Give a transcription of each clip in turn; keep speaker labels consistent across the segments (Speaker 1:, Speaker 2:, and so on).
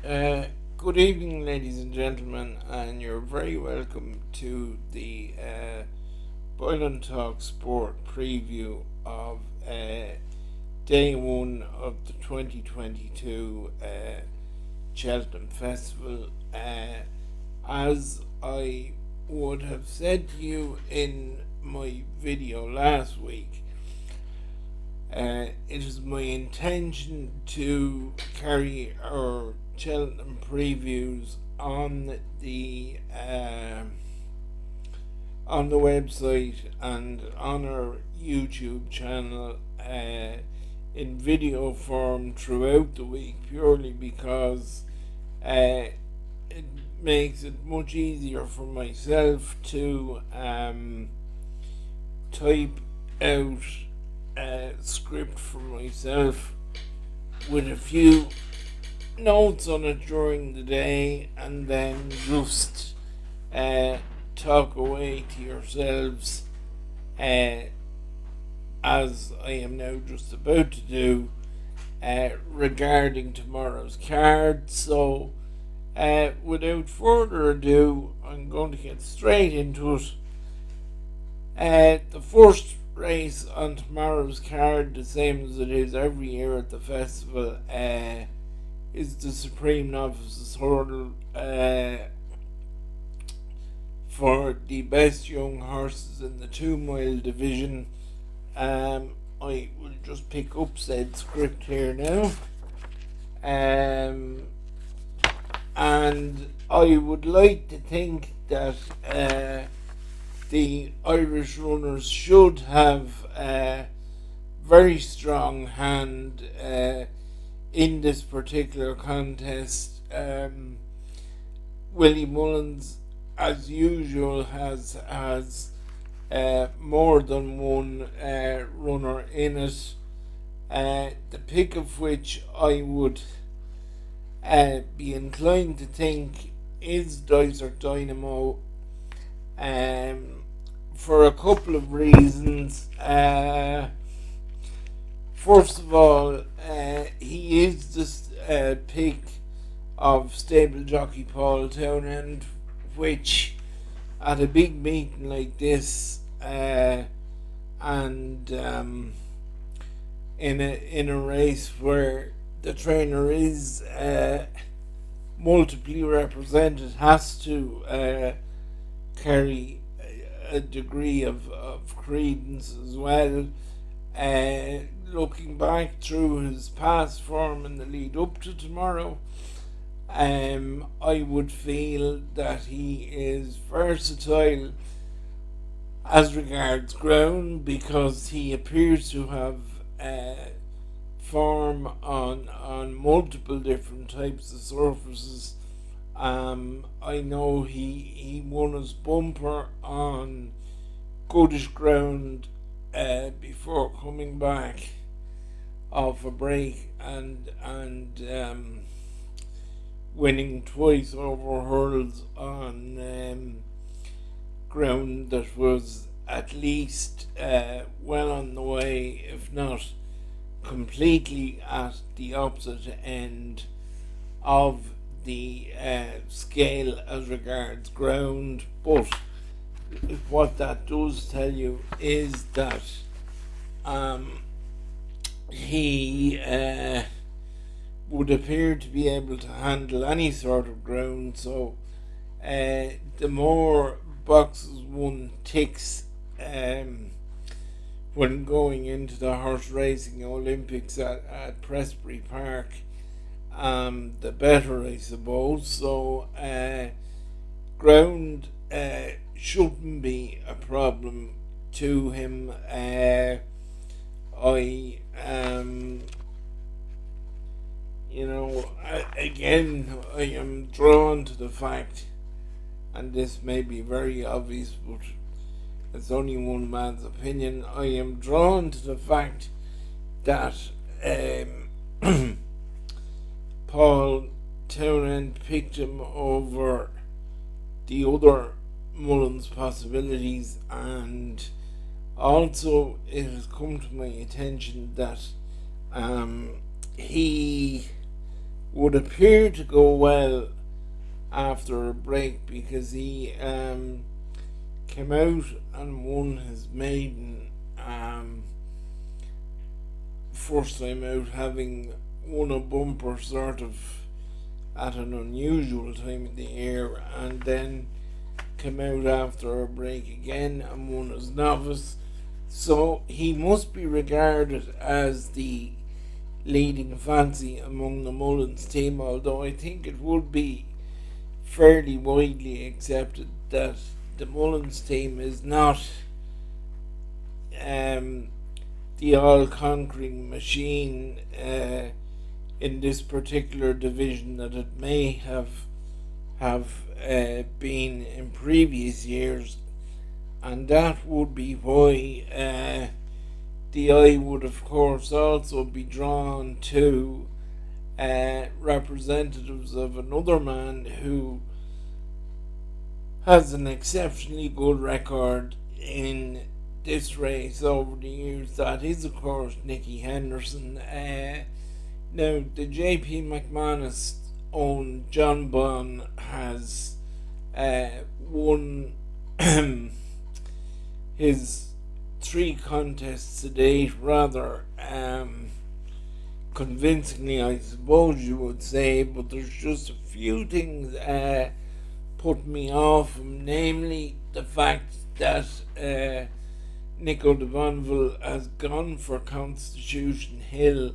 Speaker 1: Uh, Good evening, ladies and gentlemen, and you're very welcome to the Boyle and Talk Sport preview of day one of the 2022 Cheltenham Festival. As I would have said to you in my video last week, it is my intention to carry our Cheltenham previews on the website and on our YouTube channel in video form throughout the week, purely because it makes it much easier for myself to type out a script for myself with a few notes on it during the day, and then just uh, talk away to yourselves uh, as I am now just about to do regarding tomorrow's card. So without further ado, I'm going to get straight into it. The first race on tomorrow's card, the same as it is every year at the festival, is the Supreme Novices Hurdle for the best young horses in the 2 mile division. I will just pick up said script here now. And I would like to think that the Irish runners should have a very strong hand in this particular contest. Willie Mullins, as usual, has more than one runner in it. The pick of which I would be inclined to think is Dicer Dynamo, for a couple of reasons. First of all, he is the pick of stable jockey Paul Townend, which at a big meeting like this, and in a race where the trainer is multiply represented, has to carry a degree of credence as well. Looking back through his past form in the lead up to tomorrow, I would feel that he is versatile as regards ground, because he appears to have form on multiple different types of surfaces. I know he won his bumper on goodish ground before coming back off a break and winning twice over hurdles on ground that was at least well on the way, if not completely at the opposite end of the scale as regards ground. But what that does tell you is that he would appear to be able to handle any sort of ground. So the more boxes one ticks when going into the horse racing Olympics at Prestbury Park, the better, I suppose. So ground shouldn't be a problem to him. Again, I am drawn to the fact, and this may be very obvious, but it's only one man's opinion. I am drawn to the fact that Paul Townend picked him over the other Mullins possibilities, and also it has come to my attention that he would appear to go well after a break, because he came out and won his maiden first time out, having won a bumper sort of at an unusual time of the year, and then came out after a break again and won as novice. So he must be regarded as the leading fancy among the Mullins team, although I think it would be fairly widely accepted that the Mullins team is not um, the all-conquering machine in this particular division that it may have been in previous years, and that would be why the eye would of course also be drawn to representatives of another man who has an exceptionally good record in this race over the years. That is, of course, Nicky Henderson. Now, the JP McManus owned John Bunn has won his 3 contests to date rather convincingly, I suppose you would say, but there's just a few things put me off him, namely the fact that Nico de Bonneville has gone for Constitution Hill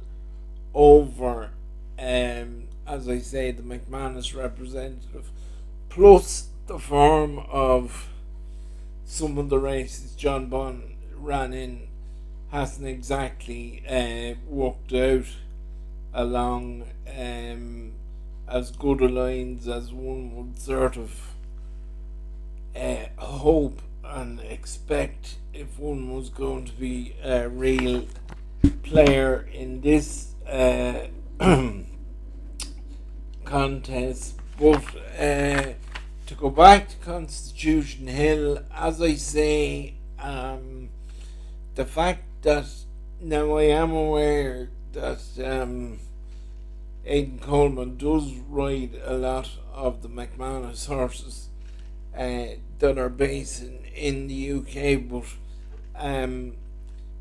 Speaker 1: over, as I say, the McManus representative, plus the form of some of the races John Bunn ran in hasn't exactly worked out along as good a lines as one would sort of hope and expect if one was going to be a real player in this contest. But to go back to Constitution Hill, as I say, the fact that now I am aware that Aidan Coleman does ride a lot of the McManus horses that are based in the UK, but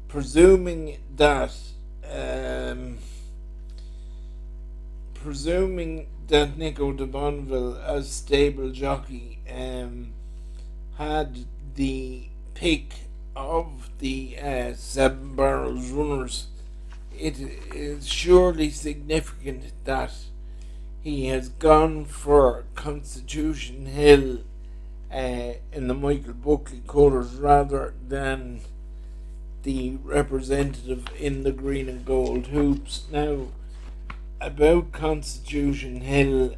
Speaker 1: presuming that Nico de Bonneville as stable jockey had the pick of the 7 Barrels runners, it is surely significant that he has gone for Constitution Hill in the Michael Buckley colours rather than the representative in the green and gold hoops. Now, about Constitution Hill,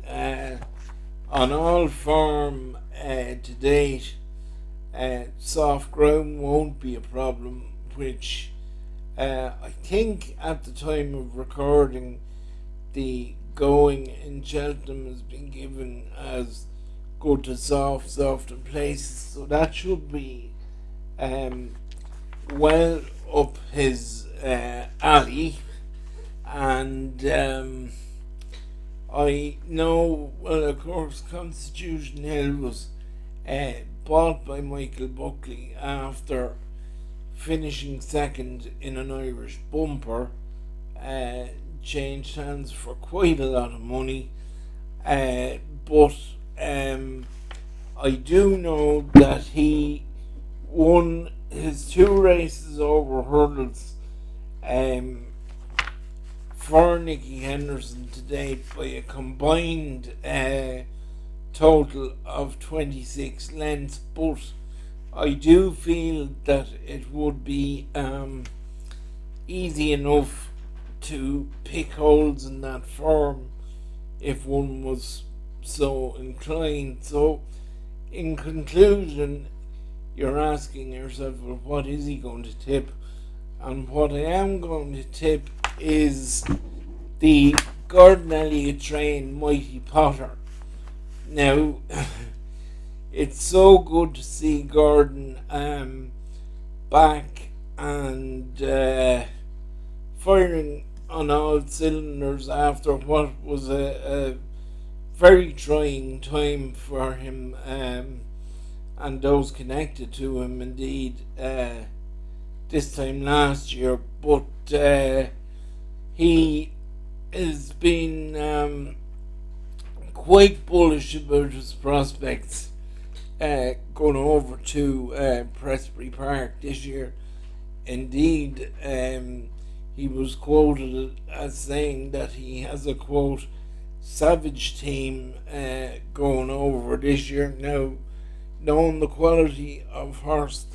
Speaker 1: on all form to date, soft ground won't be a problem, which I think at the time of recording, the going in Cheltenham has been given as good to soft in places, so that should be well up his alley. And I know, well, of course, Constitution Hill was bought by Michael Buckley after finishing second in an Irish bumper, changed hands for quite a lot of money, but I do know that he won his 2 races over hurdles for Nicky Henderson to date by a combined total of 26 lengths, but I do feel that it would be easy enough to pick holes in that form if one was so inclined. So, in conclusion, you're asking yourself, well, what is he going to tip? And what I am going to tip is the Gordon Elliott train Mighty Potter. Now, it's so good to see Gordon back and firing on all cylinders after what was a very trying time for him, and those connected to him, indeed, this time last year. But he has been quite bullish about his prospects going over to Presbury Park this year. Indeed, he was quoted as saying that he has a quote savage team going over this year. Now, knowing the quality of horse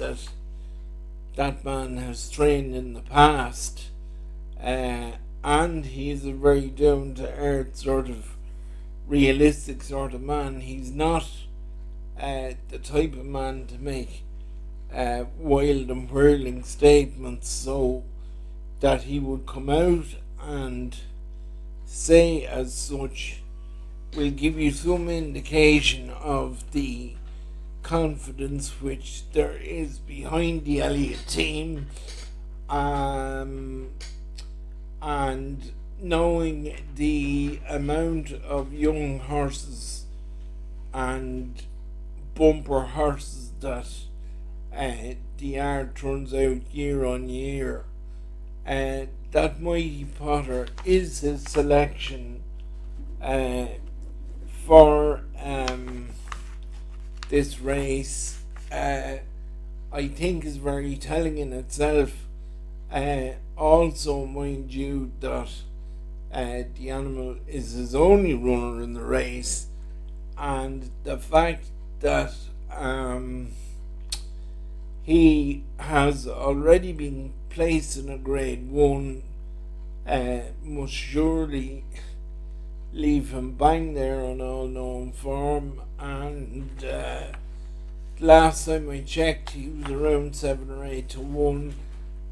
Speaker 1: that man has trained in the past, and he's a very down to earth sort of realistic sort of man. He's not the type of man to make wild and whirling statements, so that he would come out and say as such will give you some indication of the confidence which there is behind the Elliott team, and knowing the amount of young horses and bumper horses that the yard turns out year on year, that Mighty Potter is his selection for this race. I think is very telling in itself. Also, mind you, that the animal is his only runner in the race, and the fact that he has already been placed in a grade 1 must surely leave him bang there on all known form. And last time I checked, he was around 7 or 8 to 1.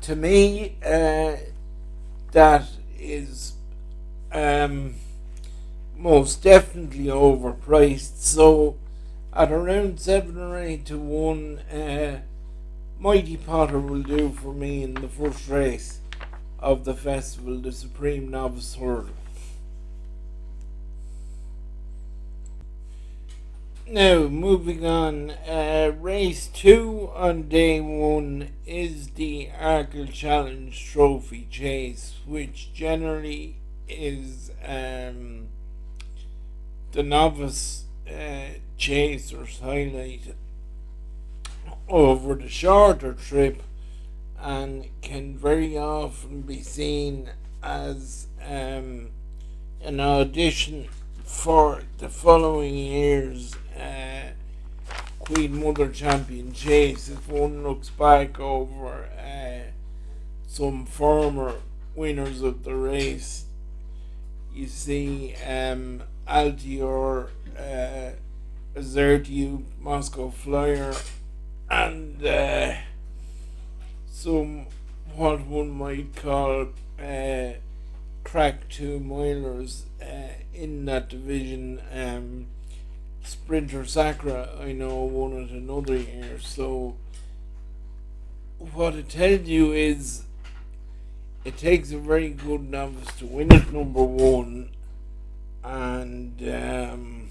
Speaker 1: To me, that is most definitely overpriced. So at around 7 or 8 to 1, Mighty Potter will do for me in the first race of the festival, the Supreme Novice Hurdle. Now, moving on, race 2 on day 1 is the Arkle Challenge Trophy Chase, which generally is the novice chasers highlight over the shorter trip, and can very often be seen as an audition for the following year's Queen Mother Champion Chase. If one looks back over some former winners of the race, you see Altior, Azertiu, Moscow Flyer, and some what one might call crack 2 milers in that division. Sprinter Sacra, I know, won it another year. So what it tells you is it takes a very good novice to win it, number 1, and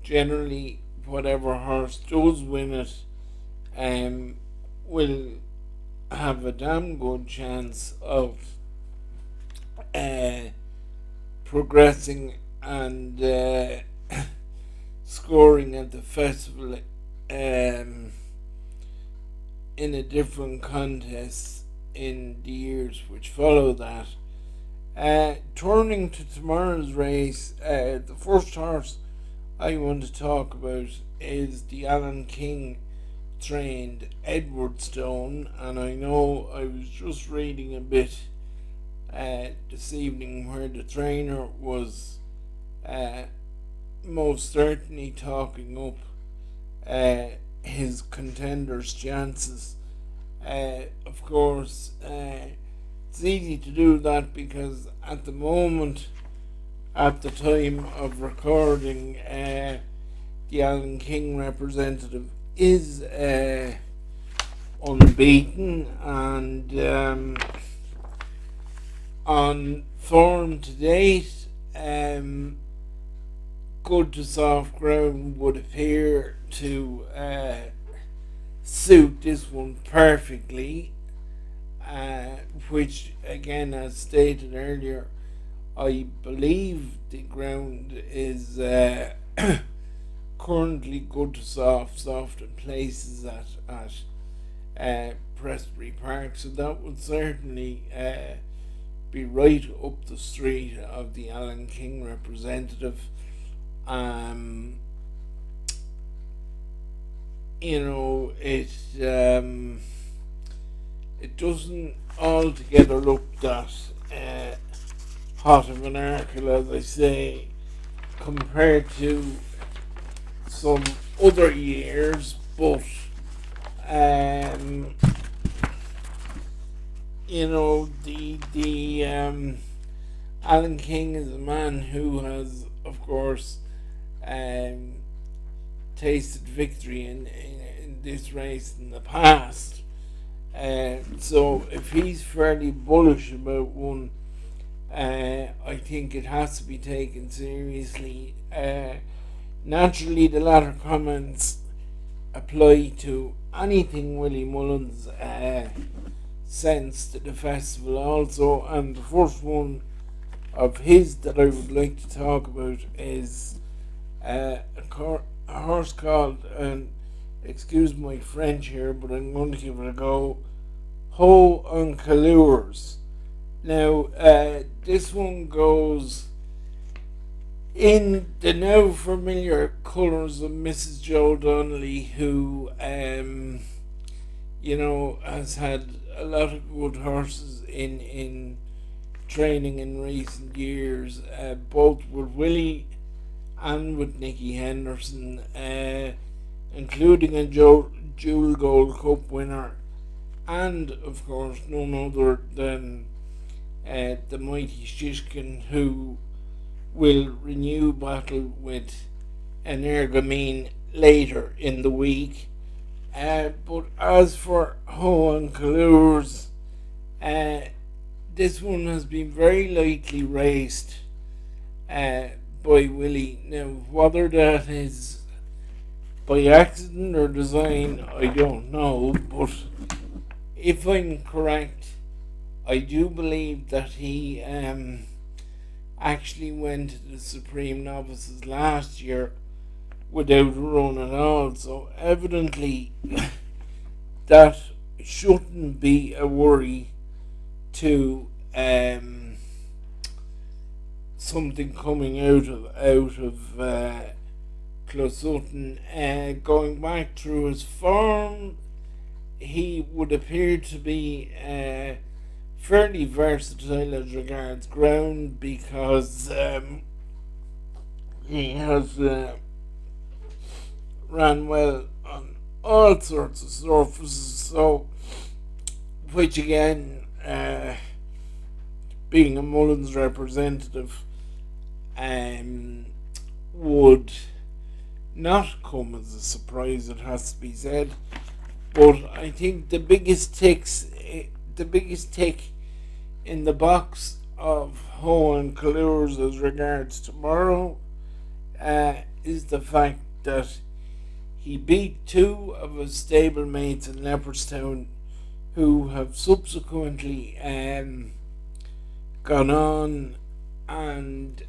Speaker 1: generally whatever horse does win it will have a damn good chance of progressing and scoring at the festival in a different contest in the years which follow that. Turning to tomorrow's race, the first horse I want to talk about is the Alan King trained Edwardstone, and I know I was just reading a bit this evening where the trainer was most certainly talking up his contenders' chances. Of course, it's easy to do that because at the moment, at the time of recording, the Alan King representative is unbeaten, and On form to date, good to soft ground would appear to suit this one perfectly, which again, as stated earlier, I believe the ground is currently good to soft in places at Prestbury Park, so that would certainly be right up the street of the Alan King representative. Um, it doesn't altogether look that hot of an article, as I say, compared to some other years, but um, the Alan King is a man who has, of course, um, tasted victory in this race in the past. So if he's fairly bullish about one, I think it has to be taken seriously. Naturally, the latter comments apply to anything Willie Mullins sends to the festival also, and the first one of his that I would like to talk about is a horse called, and excuse my French here, but I'm going to give it a go, Ho on Calours. Now, this one goes in the now familiar colours of Mrs. Joe Donnelly, who, has had a lot of good horses in training in recent years, both with Willie and with Nicky Henderson, including a Jewel Gold Cup winner, and of course none other than the mighty Shishkin, who will renew battle with Energamine later in the week. But as for Ho and Calours, this one has been very lightly raced by Willie. Now, whether that is by accident or design, I don't know, but if I'm correct, I do believe that he actually went to the Supreme Novices last year without a run at all, so evidently that shouldn't be a worry to something coming out of Closutton. Going back through his form, he would appear to be fairly versatile as regards ground, because he has ran well on all sorts of surfaces. So, which again, being a Mullins representative, would not come as a surprise, it has to be said. But I think the biggest tick in the box of Ho and Calours as regards tomorrow is the fact that he beat two of his stablemates in Leopardstown, who have subsequently gone on and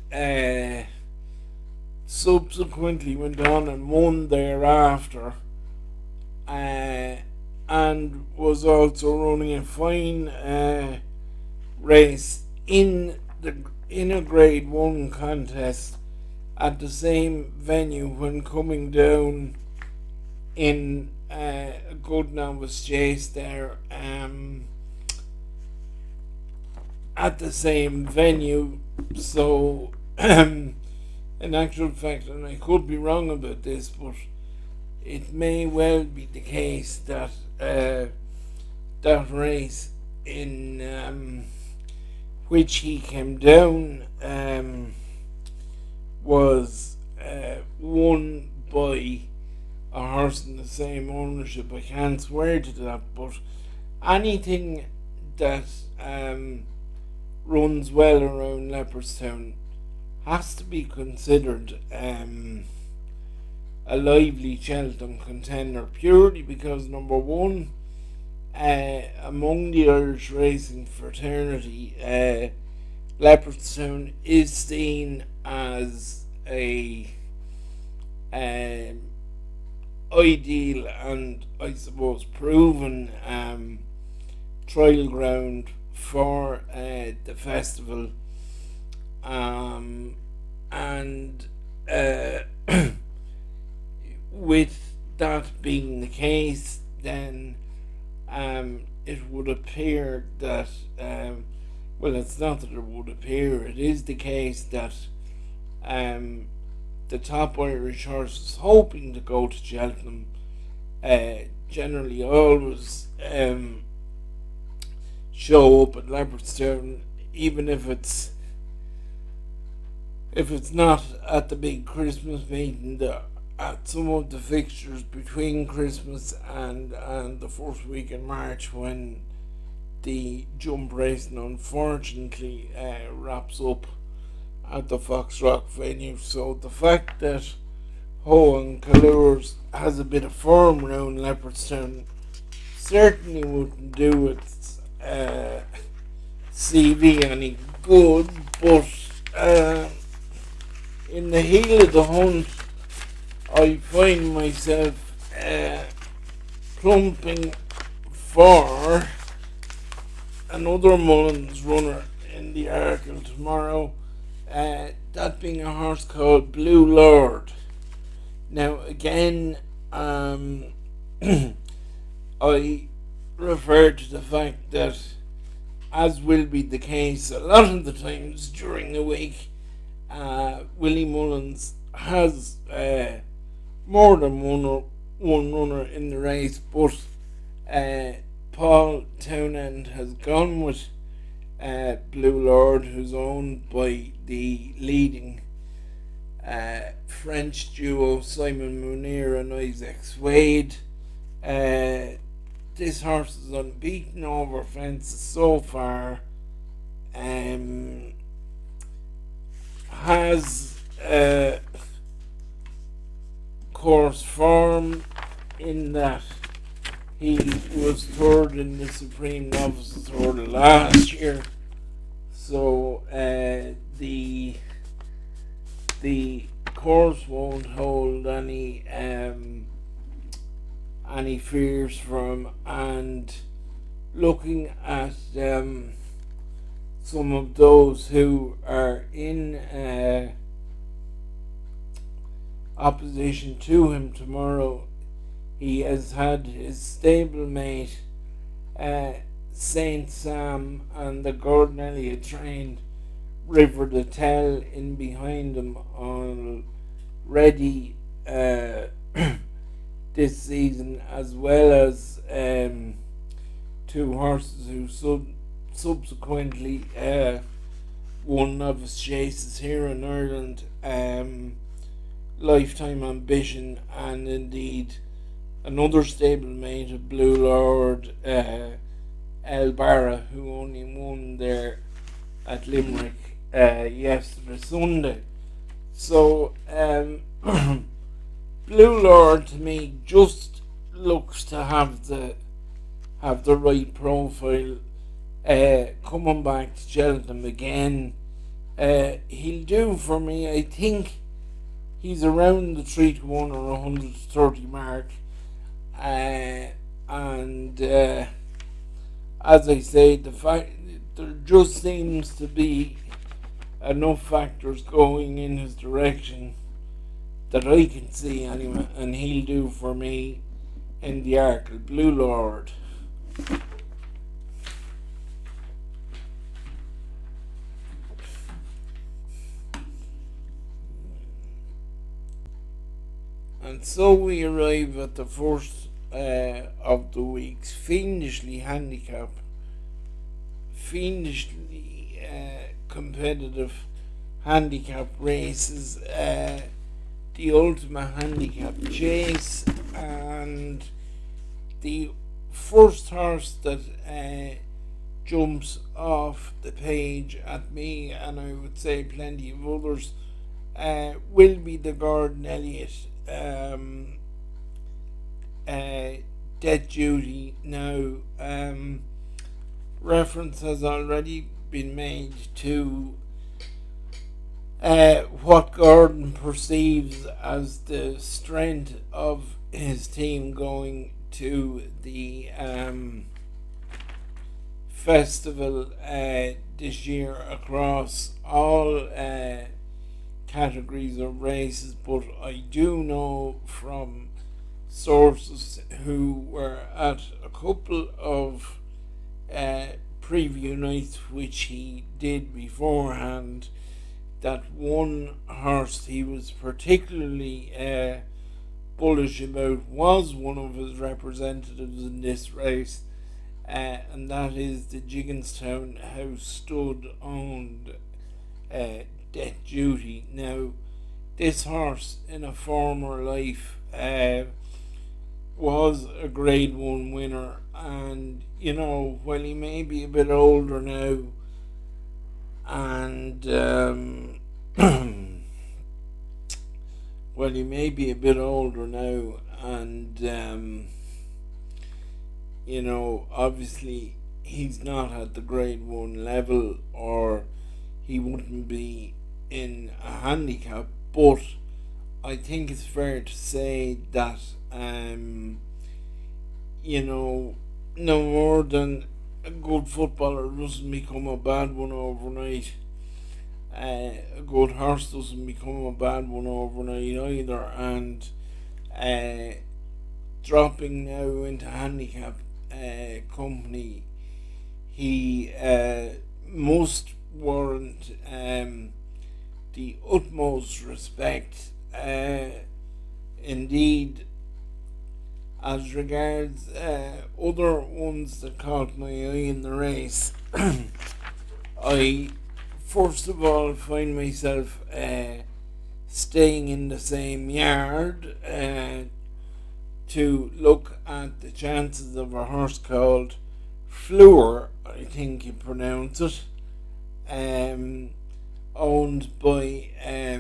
Speaker 1: subsequently went on and won thereafter, and was also running a fine race in a Grade 1 contest at the same venue when coming down in a good novice chase there, at the same venue. So in actual fact, and I could be wrong about this, but it may well be the case that that race in which he came down was won by a horse in the same ownership. I can't swear to that, but anything that runs well around Leopardstown has to be considered a lively Cheltenham contender purely because number one, among the Irish racing fraternity, Leopardstown is seen as a um, ideal and I suppose proven trial ground for the festival, and uh, with that being the case, then it would appear that well, it's not that it would appear; it is the case that um, the top Irish horses hoping to go to Cheltenham generally always show up at Leopardstown, even if it's not at the big Christmas meeting. At some of the fixtures between Christmas and the first week in March, when the jump racing unfortunately wraps up at the Foxrock venue. So the fact that Ho and Calours has a bit of form around Leopardstown certainly wouldn't do its CV any good, but in the heel of the hunt, I find myself plumping for another Mullins runner in the Arkle tomorrow, that being a horse called Blue Lord. Now, again, I refer to the fact that, as will be the case a lot of the times during the week, Willie Mullins has more than one runner in the race, but Paul Townend has gone with Blue Lord, who's owned by the leading French duo Simon Munir and Isaac Swade. This horse is unbeaten over fences so far. Has course form in that he was third in the Supreme Novices Order last year, so the course won't hold any fears for him. And looking at some of those who are in opposition to him tomorrow, he has had his stablemate Saint Sam and the Gordon Elliott trained River de Tell in behind him already this season, as well as two horses who subsequently won novice chases here in Ireland, Lifetime Ambition, and indeed another stablemate of Blue Lord, El Barra, who only won there at Limerick yesterday Sunday. So Blue Lord to me just looks to have the right profile. Coming back to Cheltenham again, he'll do for me. I think he's around the 3-1 or 130 mark, and as I say, the fact there just seems to be enough factors going in his direction that I can see anyway, and he'll do for me in the Arkle. Blue Lord. And so we arrive at the first of the week's fiendishly competitive handicap races, the Ultimate Handicap Chase, and the first horse that jumps off the page at me, and I would say plenty of others, will be the Gordon Elliott uh, death duty. Now, reference has already been made to what Gordon perceives as the strength of his team going to the festival this year across all categories of races, but I do know from sources who were at a couple of preview nights which he did beforehand that one horse he was particularly bullish about was one of his representatives in this race, and that is the Gigginstown House Stud owned Death Duty. Now, this horse in a former life was a Grade 1 winner, and while he may be a bit older now, and well, he may be a bit older now, and obviously he's not at the Grade 1 level, or he wouldn't be in a handicap, but I think it's fair to say that no more than a good footballer doesn't become a bad one overnight. A good horse doesn't become a bad one overnight either, and dropping now into handicap company, he must warrant the utmost respect. Indeed, as regards other ones that caught my eye in the race, I first of all find myself staying in the same yard to look at the chances of a horse called Fleur, I think you pronounce it, owned by a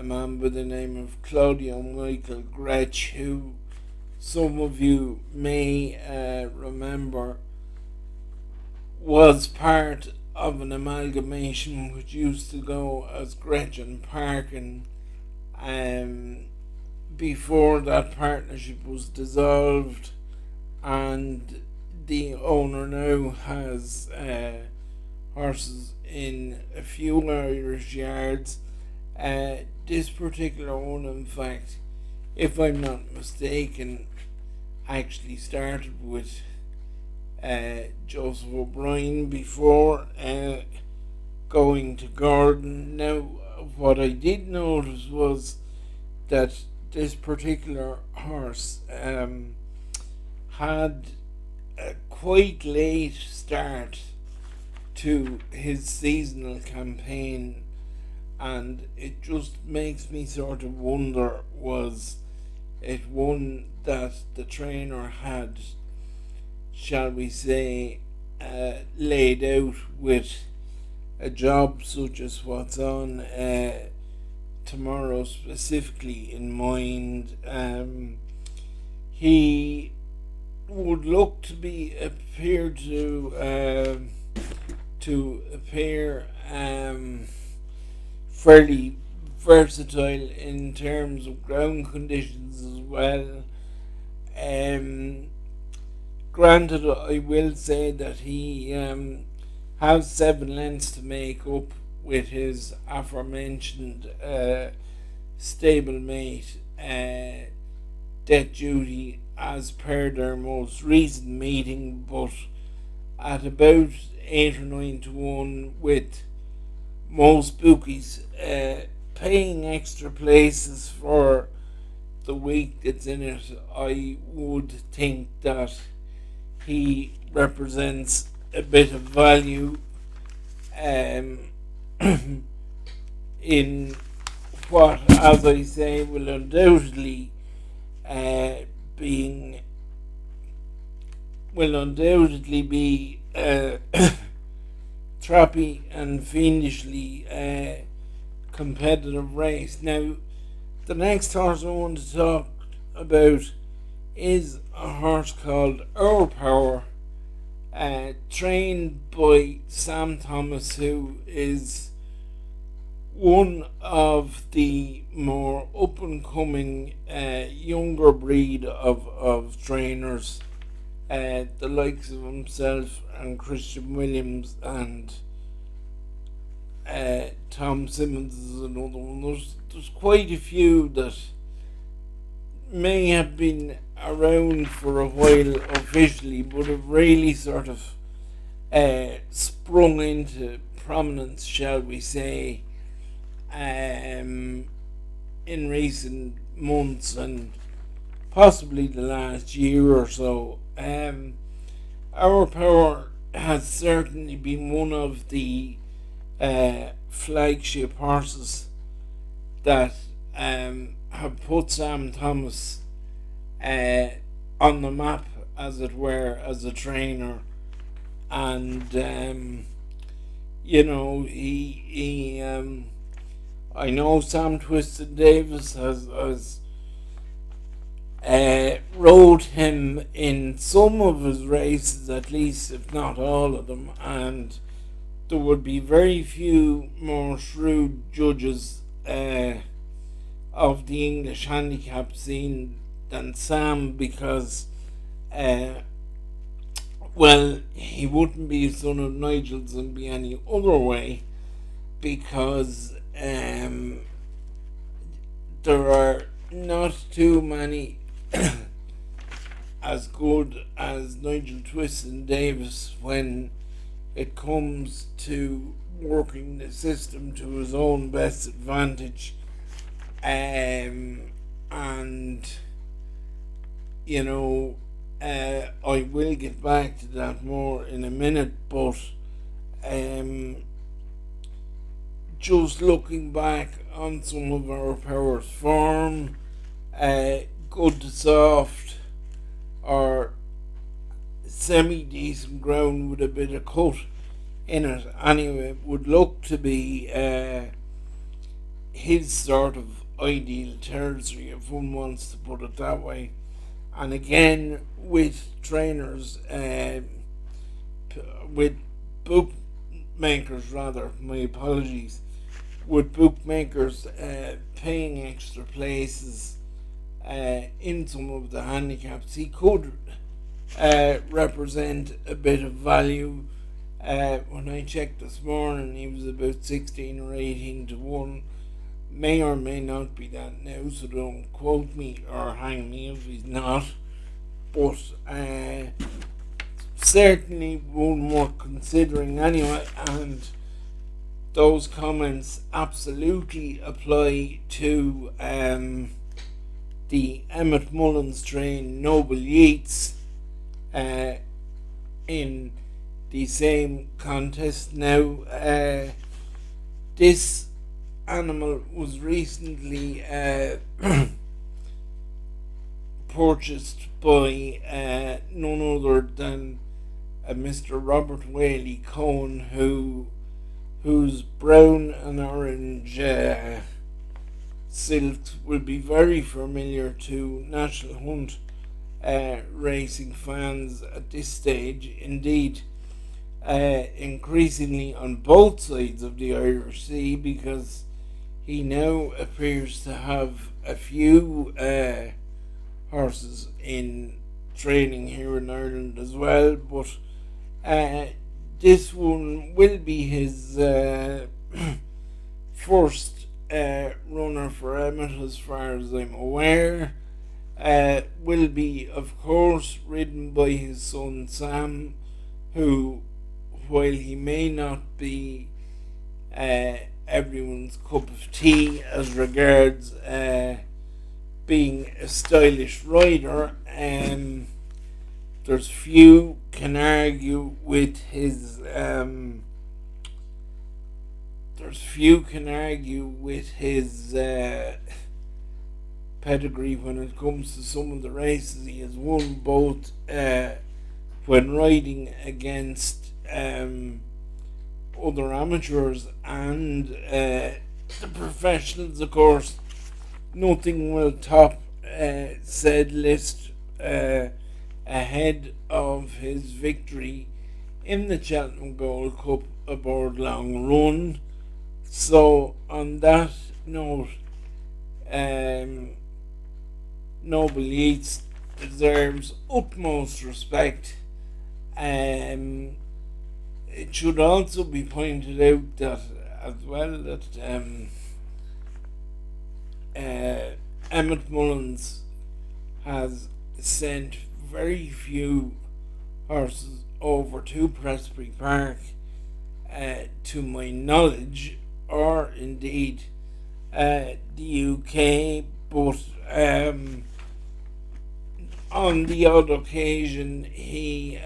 Speaker 1: man by the name of Claudio Michael Gretsch, who some of you may remember was part of an amalgamation which used to go as Gretchen Parkin. Before that partnership was dissolved, and the owner now has horses in a few Irish yards. This particular one, in fact, if I'm not mistaken, actually started with Joseph O'Brien before going to Gordon. Now, what I did notice was that this particular horse had a quite late start to his seasonal campaign, and it just makes me sort of wonder, was it one that the trainer had, shall we say, laid out with a job such as what's on tomorrow specifically in mind? He would look to appear fairly versatile in terms of ground conditions as well. Granted, I will say that he has 7 lengths to make up with his aforementioned stablemate Death Duty as per their most recent meeting, but at about 8 or 9 to 1, with most bookies paying extra places for the week that's in it, I would think that he represents a bit of value in what, as I say, will undoubtedly be uh, trappy and fiendishly competitive race. Now, the next horse I want to talk about is a horse called Our Power, trained by Sam Thomas, who is one of the more up and coming younger breed of trainers, the likes of himself and Christian Williams and Tom Simmons is another one. There's quite a few that may have been around for a while officially, but have really sort of sprung into prominence, shall we say, in recent months and possibly the last year or so. Our Power has certainly been one of the flagship horses that have put Sam Thomas on the map, as it were, as a trainer. And I know Sam Twiston Davis has rode him in some of his races, at least, if not all of them, and there would be very few more shrewd judges of the English handicap scene than Sam, because he wouldn't be a son of Nigel's and be any other way, because there are not too many as good as Nigel Twiston Davis when it comes to working the system to his own best advantage. And I will get back to that more in a minute, but just looking back on some of Our Power's form, good to soft or semi decent ground with a bit of cut in it anyway would look to be his sort of ideal territory, if one wants to put it that way. And again, with trainers, with bookmakers rather, my apologies, with bookmakers paying extra places in some of the handicaps, he could represent a bit of value. When I checked this morning, he was about 16 or 18 to 1. May or may not be that now, so don't quote me or hang me if he's not. But certainly one worth considering anyway, and those comments absolutely apply to the Emmett Mullins trained Noble Yeats in the same contest. Now, this animal was recently purchased by none other than Mr. Robert Whaley Cohen, whose brown and orange silks will be very familiar to National Hunt racing fans at this stage. Indeed, increasingly on both sides of the Irish Sea, because he now appears to have a few horses in training here in Ireland as well. But this one will be his first runner for Emmett, as far as I'm aware. Will be, of course, ridden by his son Sam, who, while he may not be everyone's cup of tea as regards being a stylish rider, there's few can argue with his pedigree when it comes to some of the races he has won, both when riding against other amateurs and the professionals, of course. Nothing will top said list ahead of his victory in the Cheltenham Gold Cup aboard Long Run. So, on that note, um, Noble Yeats deserves utmost respect. Um, it should also be pointed out that, as well, that Emmett Mullins has sent very few horses over to Presbury Park, to my knowledge, or indeed the UK, but on the odd occasion he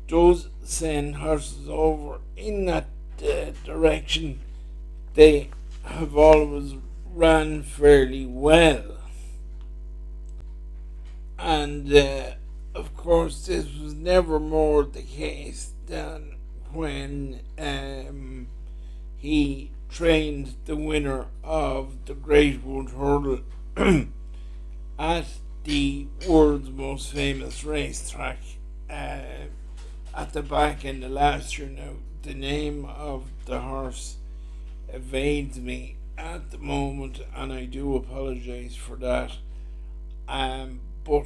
Speaker 1: does send horses over in that direction. They have always ran fairly well. And of course, this was never more the case than when he trained the winner of the Great Wood Hurdle at the world's most famous racetrack at the back end of last year. Now, the name of the horse evades me at the moment, and I do apologise for that. But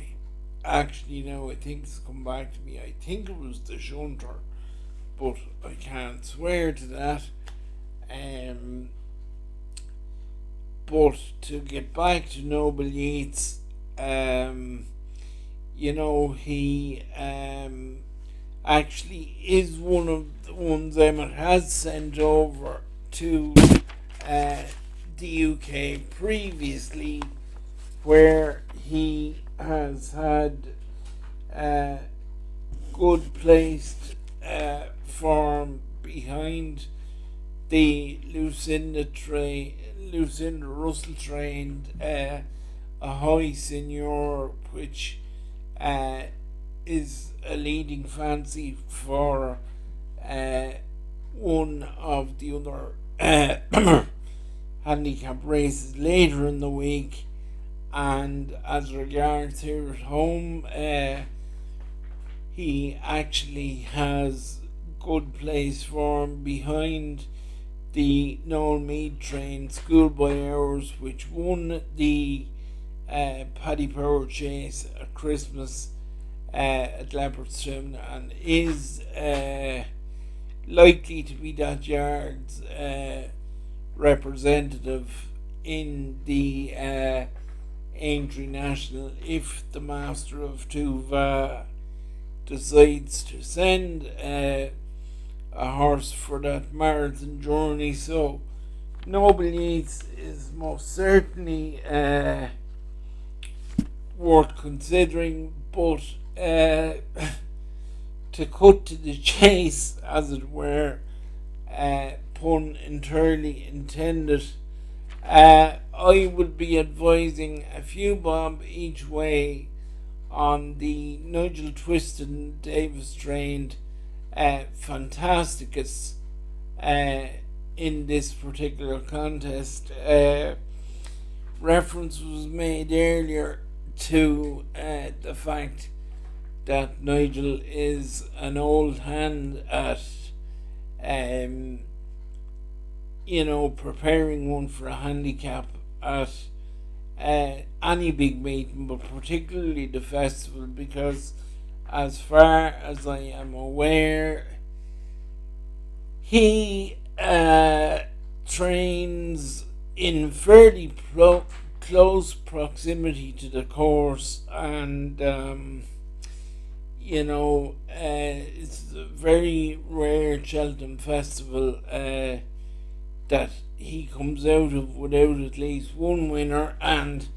Speaker 1: actually, now I think it's come back to me. I think it was the Shunter, but I can't swear to that. But to get back to Noble Yeats, he actually is one of the ones Emmett has sent over to the UK previously, where he has had good placed form behind the Lucinda Russell trained Ahoy Senior, which is a leading fancy for one of the other handicap races later in the week. And as regards here at home, he actually has good place form behind the Noel Mead trained Schoolboy Hours, which won the Paddy Power Chase at Christmas at Leopardstown, and is likely to be that yard's representative in the Aintree National if the Master of Tuva decides to send a horse for that marathon journey. So Noble Yeats is most certainly worth considering, but to cut to the chase, as it were, pun entirely intended, I would be advising a few bob each way on the Nigel Twiston Davis trained Fantasticus in this particular contest. Reference was made earlier to the fact that Nigel is an old hand at preparing one for a handicap at any big meeting, but particularly the festival, because as far as I am aware, he trains in fairly close proximity to the course, and it's a very rare Cheltenham festival that he comes out of without at least one winner, and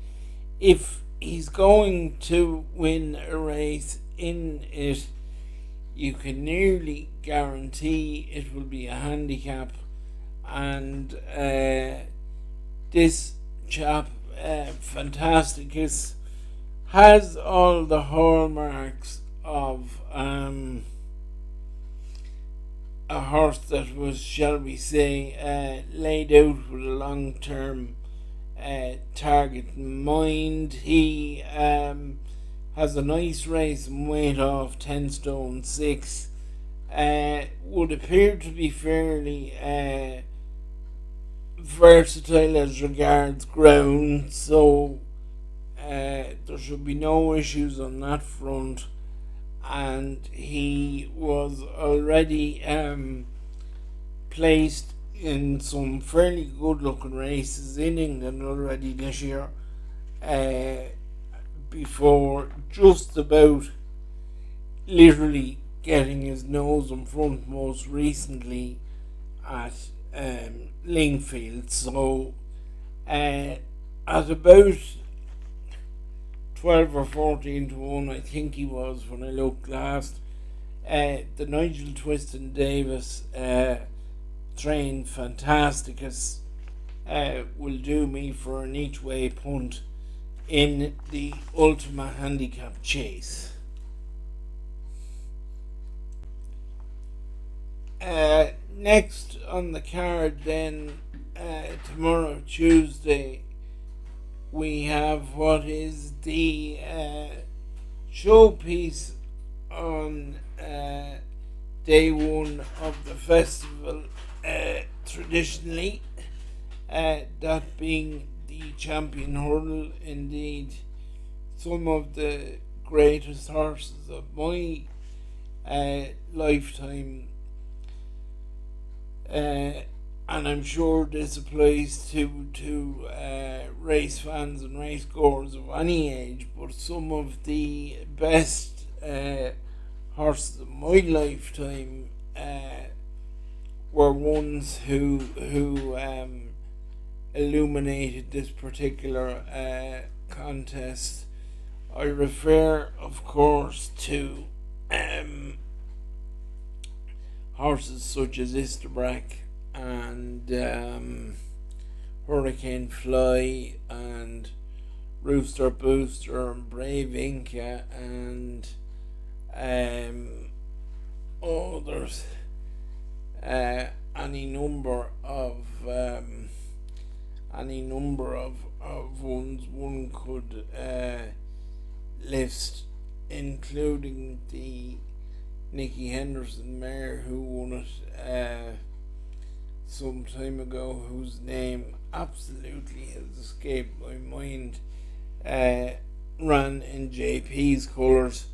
Speaker 1: if he's going to win a race in it, you can nearly guarantee it will be a handicap. And this chap, Fantasticus, has all the hallmarks of a horse that was, shall we say, laid out with a long term target in mind. He has a nice race and weight off 10 stone 6. Would appear to be fairly versatile as regards ground, so there should be no issues on that front. And he was already placed in some fairly good looking races in England already this year, before just about literally getting his nose in front most recently at Lingfield. So at about 12 or 14 to 1, I think he was when I looked last. The Nigel Twiston Davis trained Fantasticus will do me for an each way punt in the Ultima Handicap Chase. Next on the card, then, tomorrow, Tuesday, we have what is the showpiece on day one of the festival, traditionally, that being the champion hurdle. Indeed, some of the greatest horses of my lifetime, and I'm sure this applies to race fans and race goers of any age, but some of the best horses of my lifetime were ones who illuminated this particular contest. I refer, of course, to horses such as Isterbrack and Hurricane Fly and Rooster Booster and Brave Inca and others, any number of ones one could list, including the Nicky Henderson mare who won it some time ago, whose name absolutely has escaped my mind, ran in JP's colours.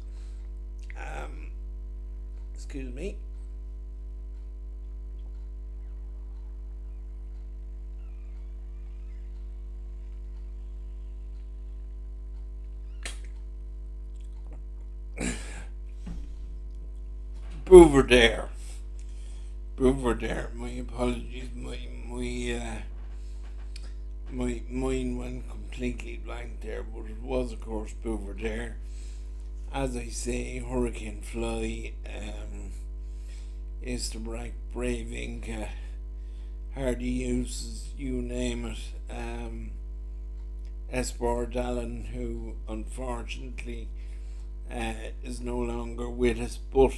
Speaker 1: Excuse me. Bouverdare. My apologies. My mind went completely blank there, but it was, of course, Bouverdare. As I say, Hurricane Fly, Isterbrack, Brave Inca, Hardy Uses, you name it. Espoir Dallin, who unfortunately is no longer with us, but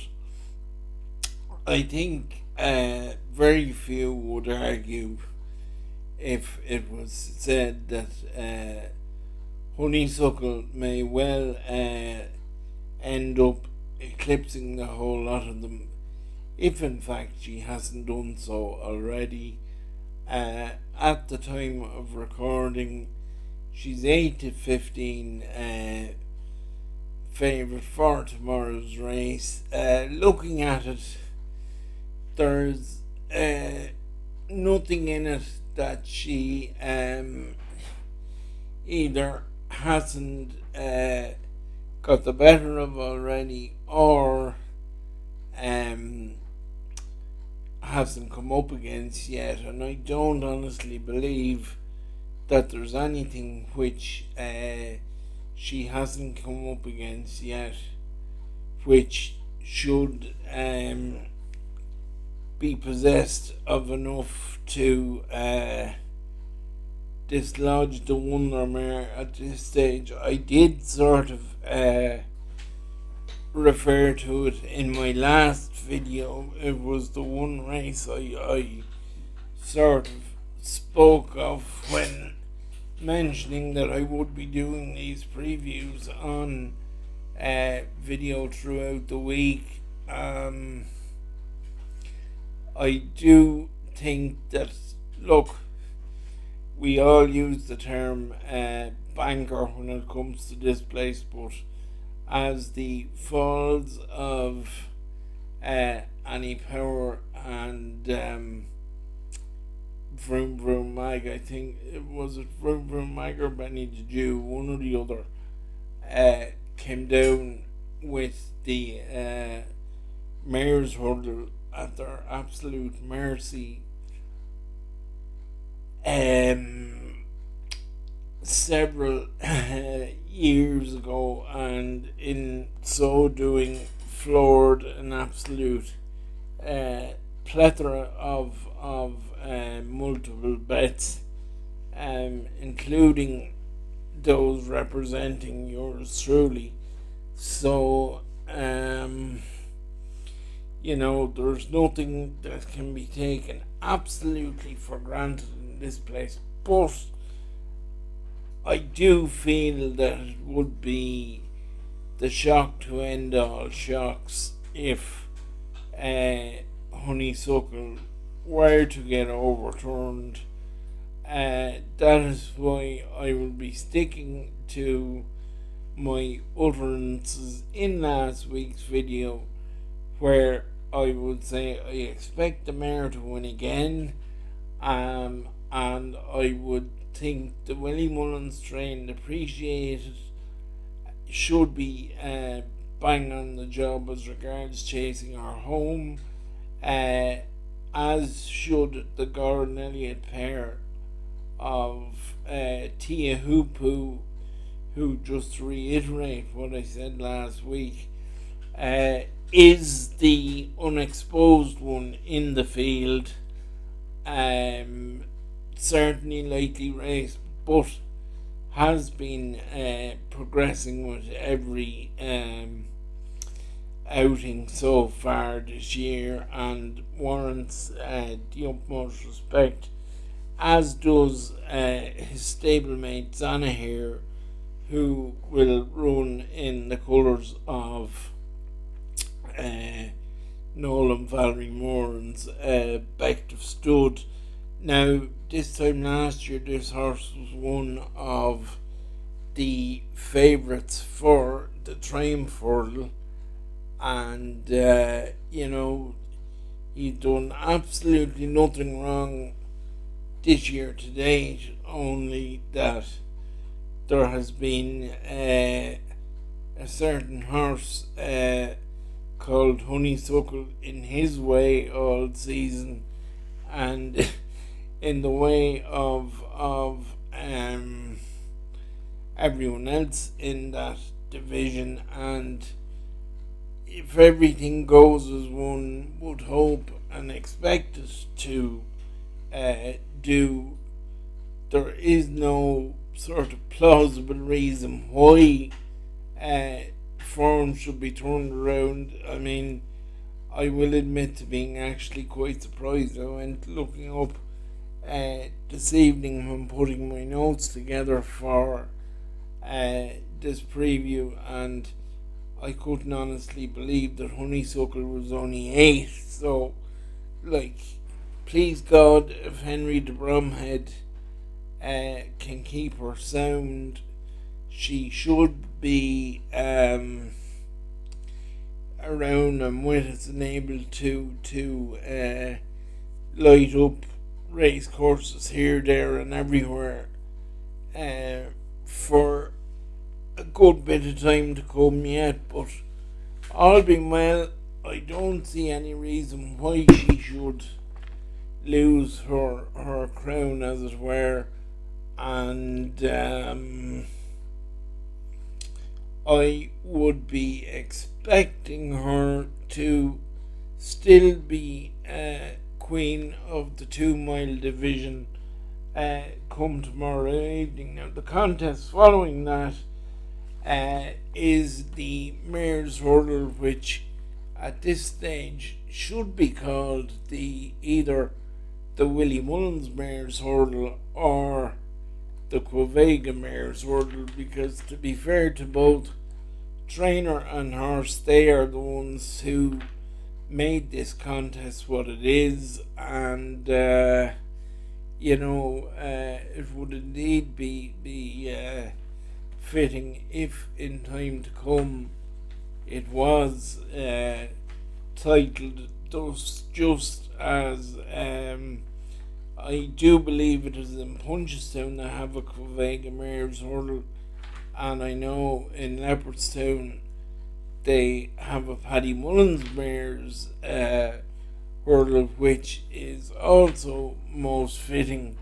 Speaker 1: I think very few would argue if it was said that Honeysuckle may well end up eclipsing the whole lot of them, if in fact she hasn't done so already. At the time of recording, she's 8 to 15 favourite for tomorrow's race. Looking at it, there's nothing in it that she either hasn't got the better of already, or hasn't come up against yet. And I don't honestly believe that there's anything which she hasn't come up against yet which should be possessed of enough to dislodge the Wonder Mare at this stage. I did sort of refer to it in my last video. It was the one race I sort of spoke of when mentioning that I would be doing these previews on video throughout the week. I do think that, look, we all use the term banker when it comes to this place, but as the falls of Annie Power and Vroom Vroom Mag, I think it was Vroom Vroom Mag or Benny the Jew, one or the other, came down with the mayor's hurdle at their absolute mercy several years ago, and in so doing floored an absolute plethora of multiple bets, including those representing yours truly. So there's nothing that can be taken absolutely for granted in this place, but I do feel that it would be the shock to end all shocks if Honeysuckle were to get overturned. That is why I will be sticking to my utterances in last week's video, where I would say I expect the mayor to win again, and I would think the Willie Mullins train, appreciated, should be bang on the job as regards chasing our home, as should the Gordon Elliott pair of Tia Hoopu, who, just to reiterate what I said last week, is the unexposed one in the field. Certainly lightly raced, but has been progressing with every outing so far this year, and warrants the utmost respect, as does his stablemate Zanahir, who will run in the colours of Nolan Valerie Moran's Bective Stud. Now, this time last year, this horse was one of the favourites for the Triumph Hurdle, and he's done absolutely nothing wrong this year to date, only that there has been a certain horse called Honeysuckle in his way all season, and in the way of everyone else in that division. And if everything goes as one would hope and expect it to do, there is no sort of plausible reason why form should be turned around. I mean, I will admit to being actually quite surprised. I went looking up this evening when putting my notes together for this preview, and I couldn't honestly believe that Honeysuckle was only 8. So, please God, if Henry de Bromhead can keep her sound, she should be around and with us and able to light up race courses here, there and everywhere for a good bit of time to come yet. But all being well, I don't see any reason why she should lose her crown, as it were, and I would be expecting her to still be queen of the 2 mile division come tomorrow evening. Now, the contest following that is the Mares Hurdle, which at this stage should be called either the Willie Mullins Mares Hurdle or the Quevega Mares Hurdle, because to be fair to both trainer and horse, they are the ones who made this contest what it is, and it would indeed be fitting if in time to come it was titled thus, just as I do believe it is in Punchestown they have a Quevega Mares Hurdle, and I know in Leopardstown they have a Paddy Mullins Mares Hurdle, which is also most fitting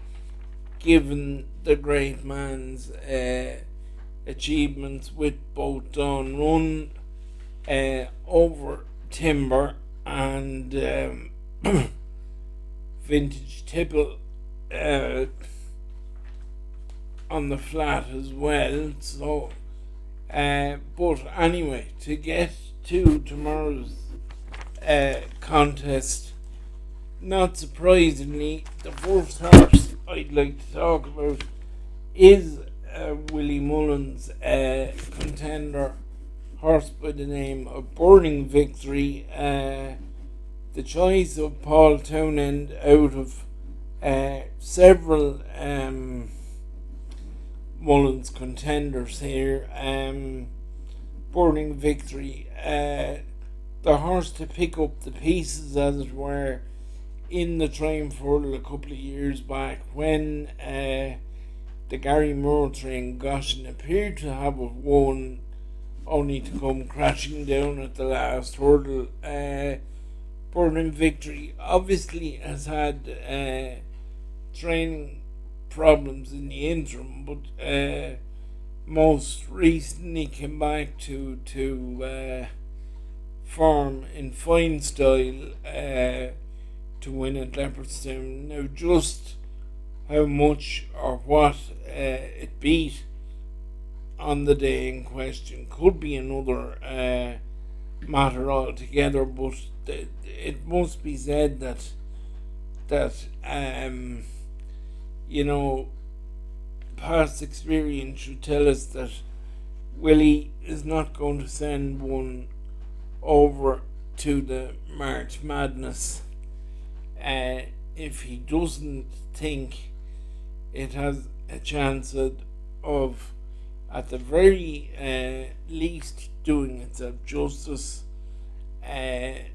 Speaker 1: given the great man's achievements with both Dawn Run over timber and Vintage Tipple on the flat as well. So, but anyway, to get to tomorrow's contest, not surprisingly, the first horse I'd like to talk about is Willie Mullins' contender horse by the name of Burning Victory. The choice of Paul Townend out of several Mullins contenders here. Burning Victory, the horse to pick up the pieces, as it were, in the Triumph Hurdle a couple of years back when the Gary Moore train Goshen appeared to have won, only to come crashing down at the last hurdle. Burning Victory obviously has had training problems in the interim, but most recently came back to form in fine style to win at Leopardstown. Now, just how much or what it beat on the day in question could be another matter altogether, but it must be said that past experience should tell us that Willie is not going to send one over to the March Madness if he doesn't think it has a chance of at the very least doing itself justice. As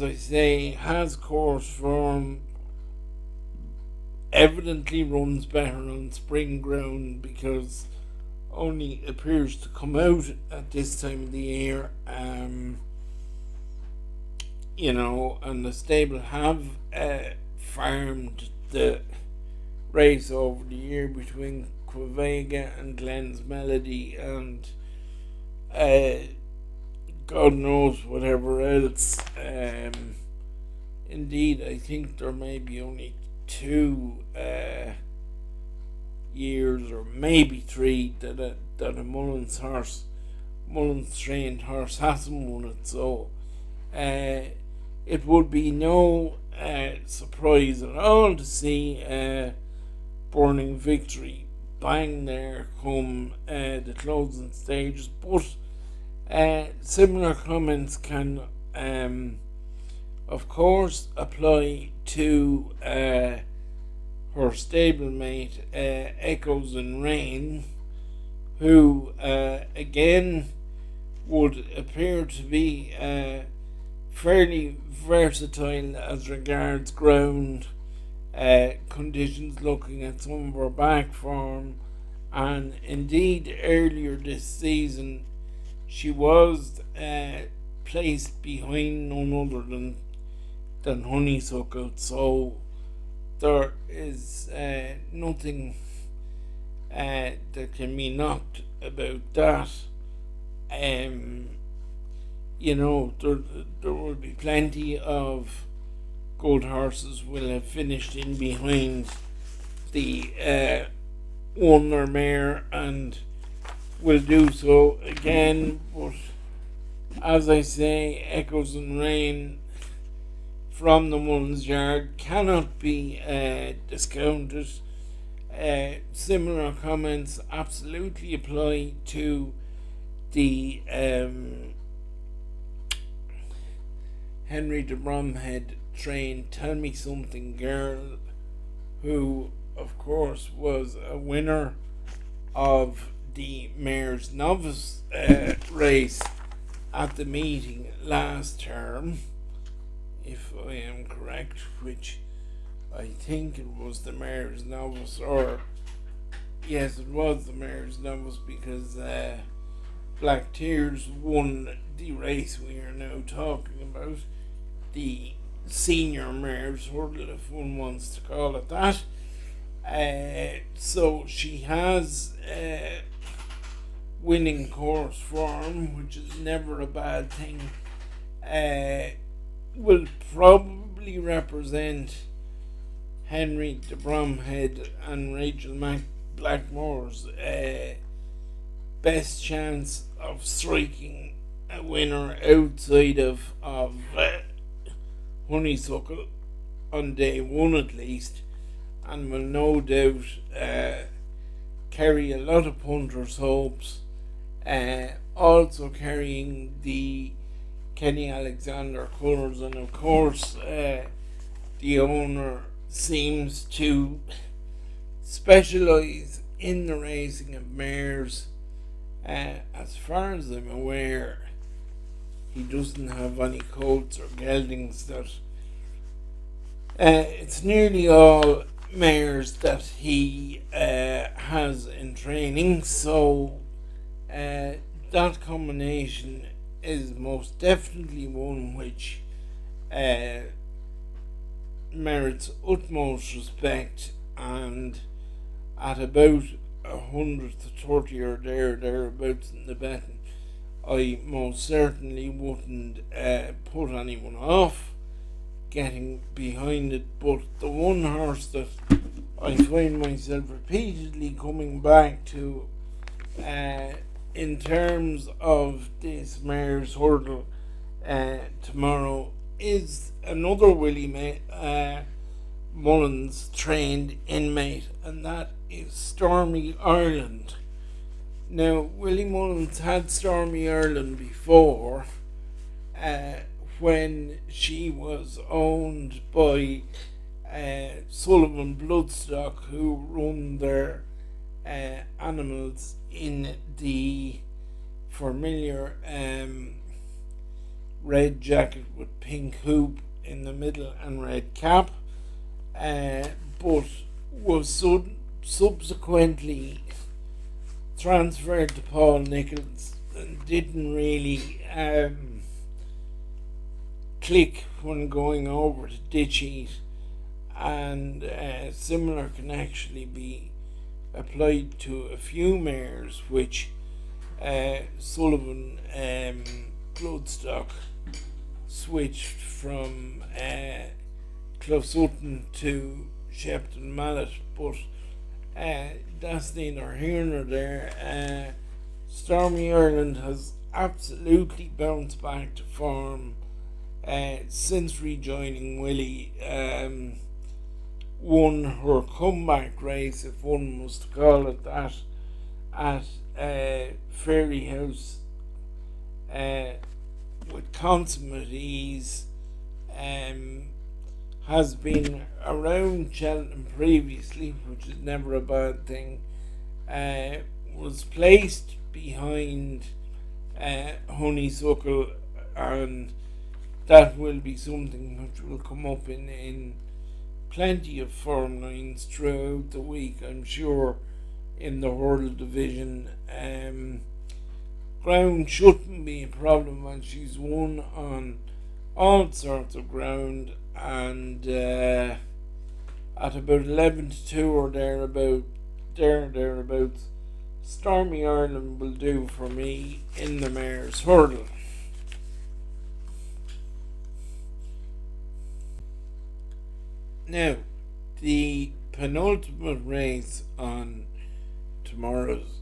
Speaker 1: I say, has course form, evidently runs better on spring ground because only appears to come out at this time of the year. And the stable have farmed the race over the year between Quevega and Glenn's Melody and God knows whatever else. Indeed, I think there may be only 2 years or maybe 3 that a Mullins trained horse hasn't won it. So it would be no surprise at all to see Burning Victory bang there come the closing stages. But similar comments can of course apply to her stablemate Echoes and Rain, who again would appear to be fairly versatile as regards ground conditions, looking at some of her back form, and indeed earlier this season she was placed behind none other than Honeysuckle. So there is nothing that can be knocked about that. There will be plenty of good horses will have finished in behind the Wonder Mare, and will do so again, but as I say, echoes and rain from the Mullins Yard cannot be discounted. Similar comments absolutely apply to the Henry de Bromhead trained Tell Me Something girl, who, of course, was a winner of the Mayor's Novice race at the meeting last term, if I am correct, which I think it was the Mayor's Novice, or yes, it was the Mayor's Novice, because Black Tears won the race we are now talking about, the Senior Mayor's Hurdle, if one wants to call it that. So she has winning course form, which is never a bad thing. Will probably represent Henry de Bromhead and Rachel Blackmore's best chance of striking a winner outside of Honeysuckle on day one at least, and will no doubt carry a lot of punters' hopes. Also carrying the Kenny Alexander colours, and of course, the owner seems to specialise in the racing of mares. As far as I'm aware, he doesn't have any colts or geldings that. It's nearly all mares that he has in training, so that combination is most definitely one which merits utmost respect, and at about 130 or thereabouts in the betting, I most certainly wouldn't put anyone off getting behind it. But the one horse that I find myself repeatedly coming back to in terms of this Mayor's Hurdle tomorrow is another Willie Mullins trained inmate, and that is Stormy Ireland. Now, Willie Mullins had Stormy Ireland before, when she was owned by Sullivan Bloodstock, who run their animals in the familiar red jacket with pink hoop in the middle and red cap, but was subsequently transferred to Paul Nicholls and didn't really click when going over to Ditch Eat, and similar can actually be applied to a few mares which Sullivan Bloodstock switched from Clough Sutton to Shepton Mallet, but that's neither here nor there. Stormy Ireland has absolutely bounced back to form since rejoining Willie. Won her comeback race, if one was to call it that, at Fairyhouse with consummate ease. Has been around Cheltenham previously, which is never a bad thing. Was placed behind Honeysuckle, and that will be something which will come up in plenty of form lines throughout the week, I'm sure, in the hurdle division. Ground shouldn't be a problem, and she's won on all sorts of ground, and at about 11-2 or thereabouts, Stormy Ireland will do for me in the Mayor's Hurdle. Now, the penultimate race on tomorrow's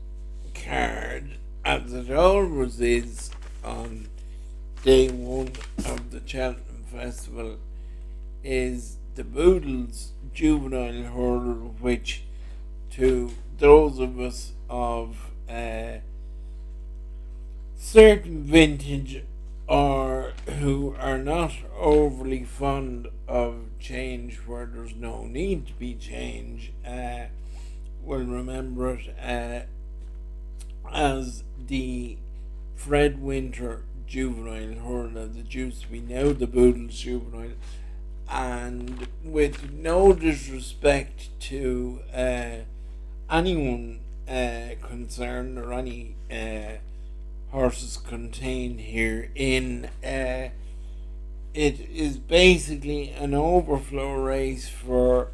Speaker 1: card, as it always is on day one of the Cheltenham Festival, is the Boodles Juvenile Hurler, which to those of us of certain vintage or who are not overly fond of change where there's no need to be change will remember it as the Fred Winter Juvenile Hurler that used to be now the Boodles Juvenile. And with no disrespect to anyone concerned or any horses contained herein, it is basically an overflow race for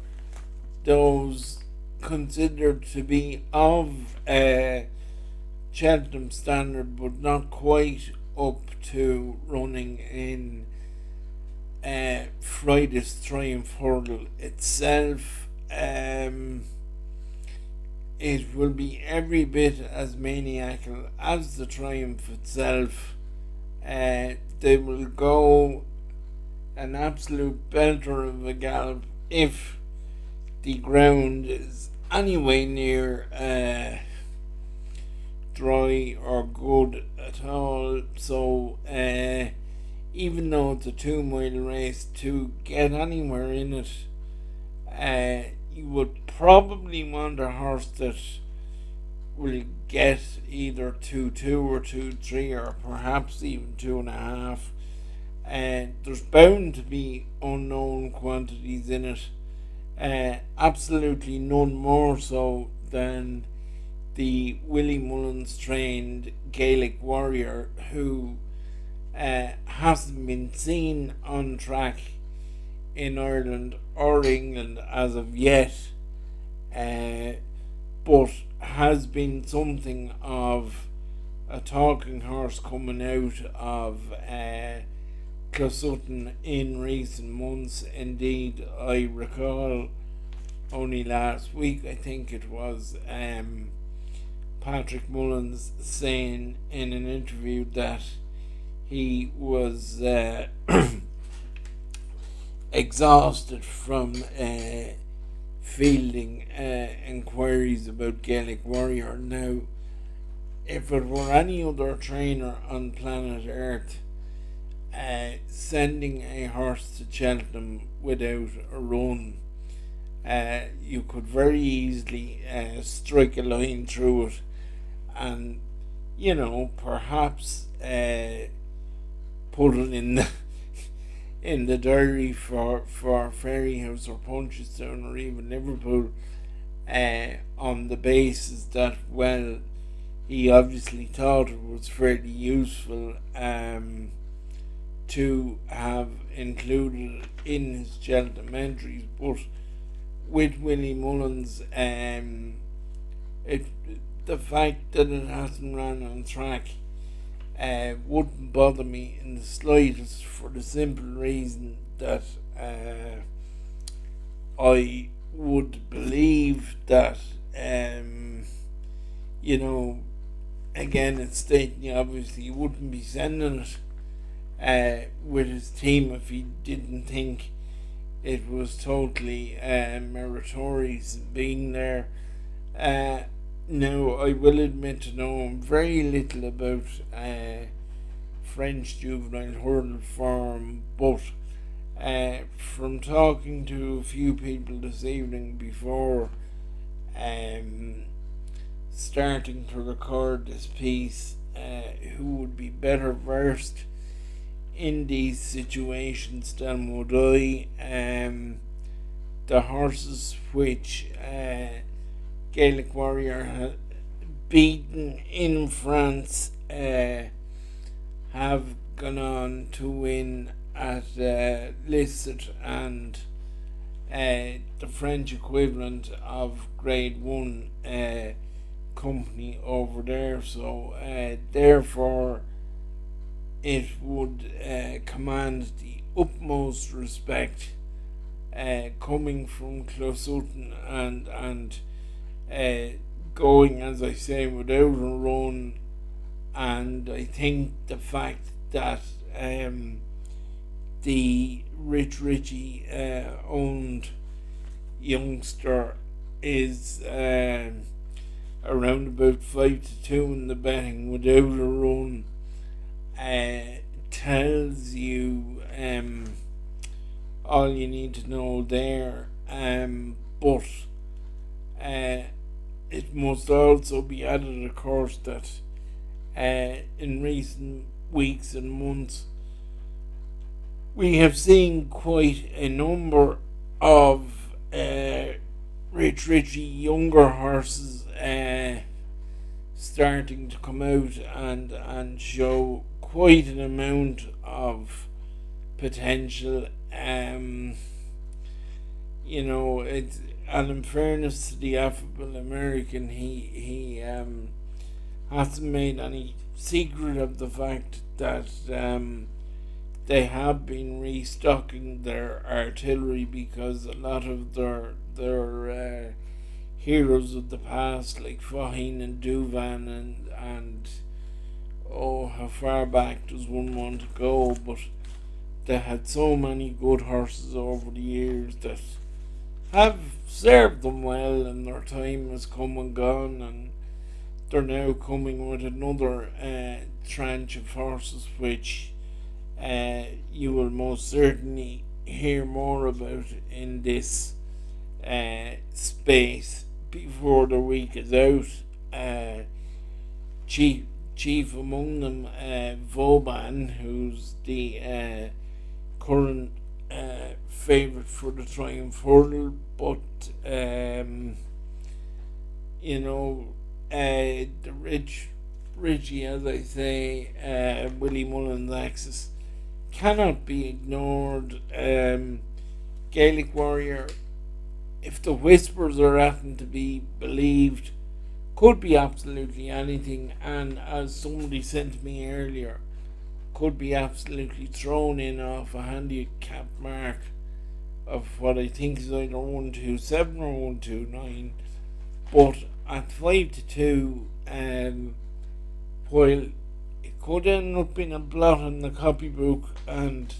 Speaker 1: those considered to be of Cheltenham standard, but not quite up to running in Friday's Triumph Hurdle itself. It will be every bit as maniacal as the Triumph itself. They will go an absolute belter of a gallop if the ground is anyway near dry or good at all. So even though it's a 2 mile race, to get anywhere in it, you would probably want a horse that will get either 2-2 or 2-3 or perhaps even 2.5. And there's bound to be unknown quantities in it. Absolutely none more so than the Willie Mullins trained Gaelic Warrior, who hasn't been seen on track in Ireland or England as of yet, but has been something of a talking horse coming out of Closutton in recent months. Indeed, I recall only last week, I think it was, Patrick Mullins saying in an interview that he was exhausted from fielding inquiries about Gaelic Warrior. Now, if it were any other trainer on planet Earth sending a horse to Cheltenham without a run, you could very easily strike a line through it and, perhaps put it in the diary for Ferryhouse or Punchestown or even Liverpool, on the basis that, well, he obviously thought it was fairly useful to have included in his Cheltenham entries. But with Willie Mullins, the fact that it hasn't run on track wouldn't bother me in the slightest, for the simple reason that I would believe that, again, it's stating obviously he wouldn't be sending it with his team if he didn't think it was totally meritorious being there. Now, I will admit to knowing very little about French juvenile hurdle form, but from talking to a few people this evening before starting to record this piece, who would be better versed in these situations than would I, the horses which Gaelic Warrior had beaten in France have gone on to win at Listed and the French equivalent of Grade 1 company over there. So therefore it would command the utmost respect coming from Closutton and going, as I say, without a run, and I think the fact that the Richie owned youngster is around about 5-2 in the betting without a run tells you all you need to know there. But it must also be added, of course, that in recent weeks and months we have seen quite a number of Richie younger horses starting to come out and show quite an amount of potential. It's, and in fairness to the affable American, he hasn't made any secret of the fact that they have been restocking their artillery, because a lot of their heroes of the past, like Fahine and Duvan and how far back does one want to go, but they had so many good horses over the years that have served them well, and their time has come and gone, and they're now coming with another tranche of horses which you will most certainly hear more about in this space before the week is out. Chief among them, Vauban, who's the current favourite for the Triumph Hurdle, but the Richie, as I say, Willie Mullins Axis cannot be ignored. Gaelic Warrior, if the whispers are often to be believed, could be absolutely anything, and as somebody said to me earlier, could be absolutely thrown in off a handicap mark of what I think is either 127 or 129. But at 5-2, while it could end up being a blot in the copybook, and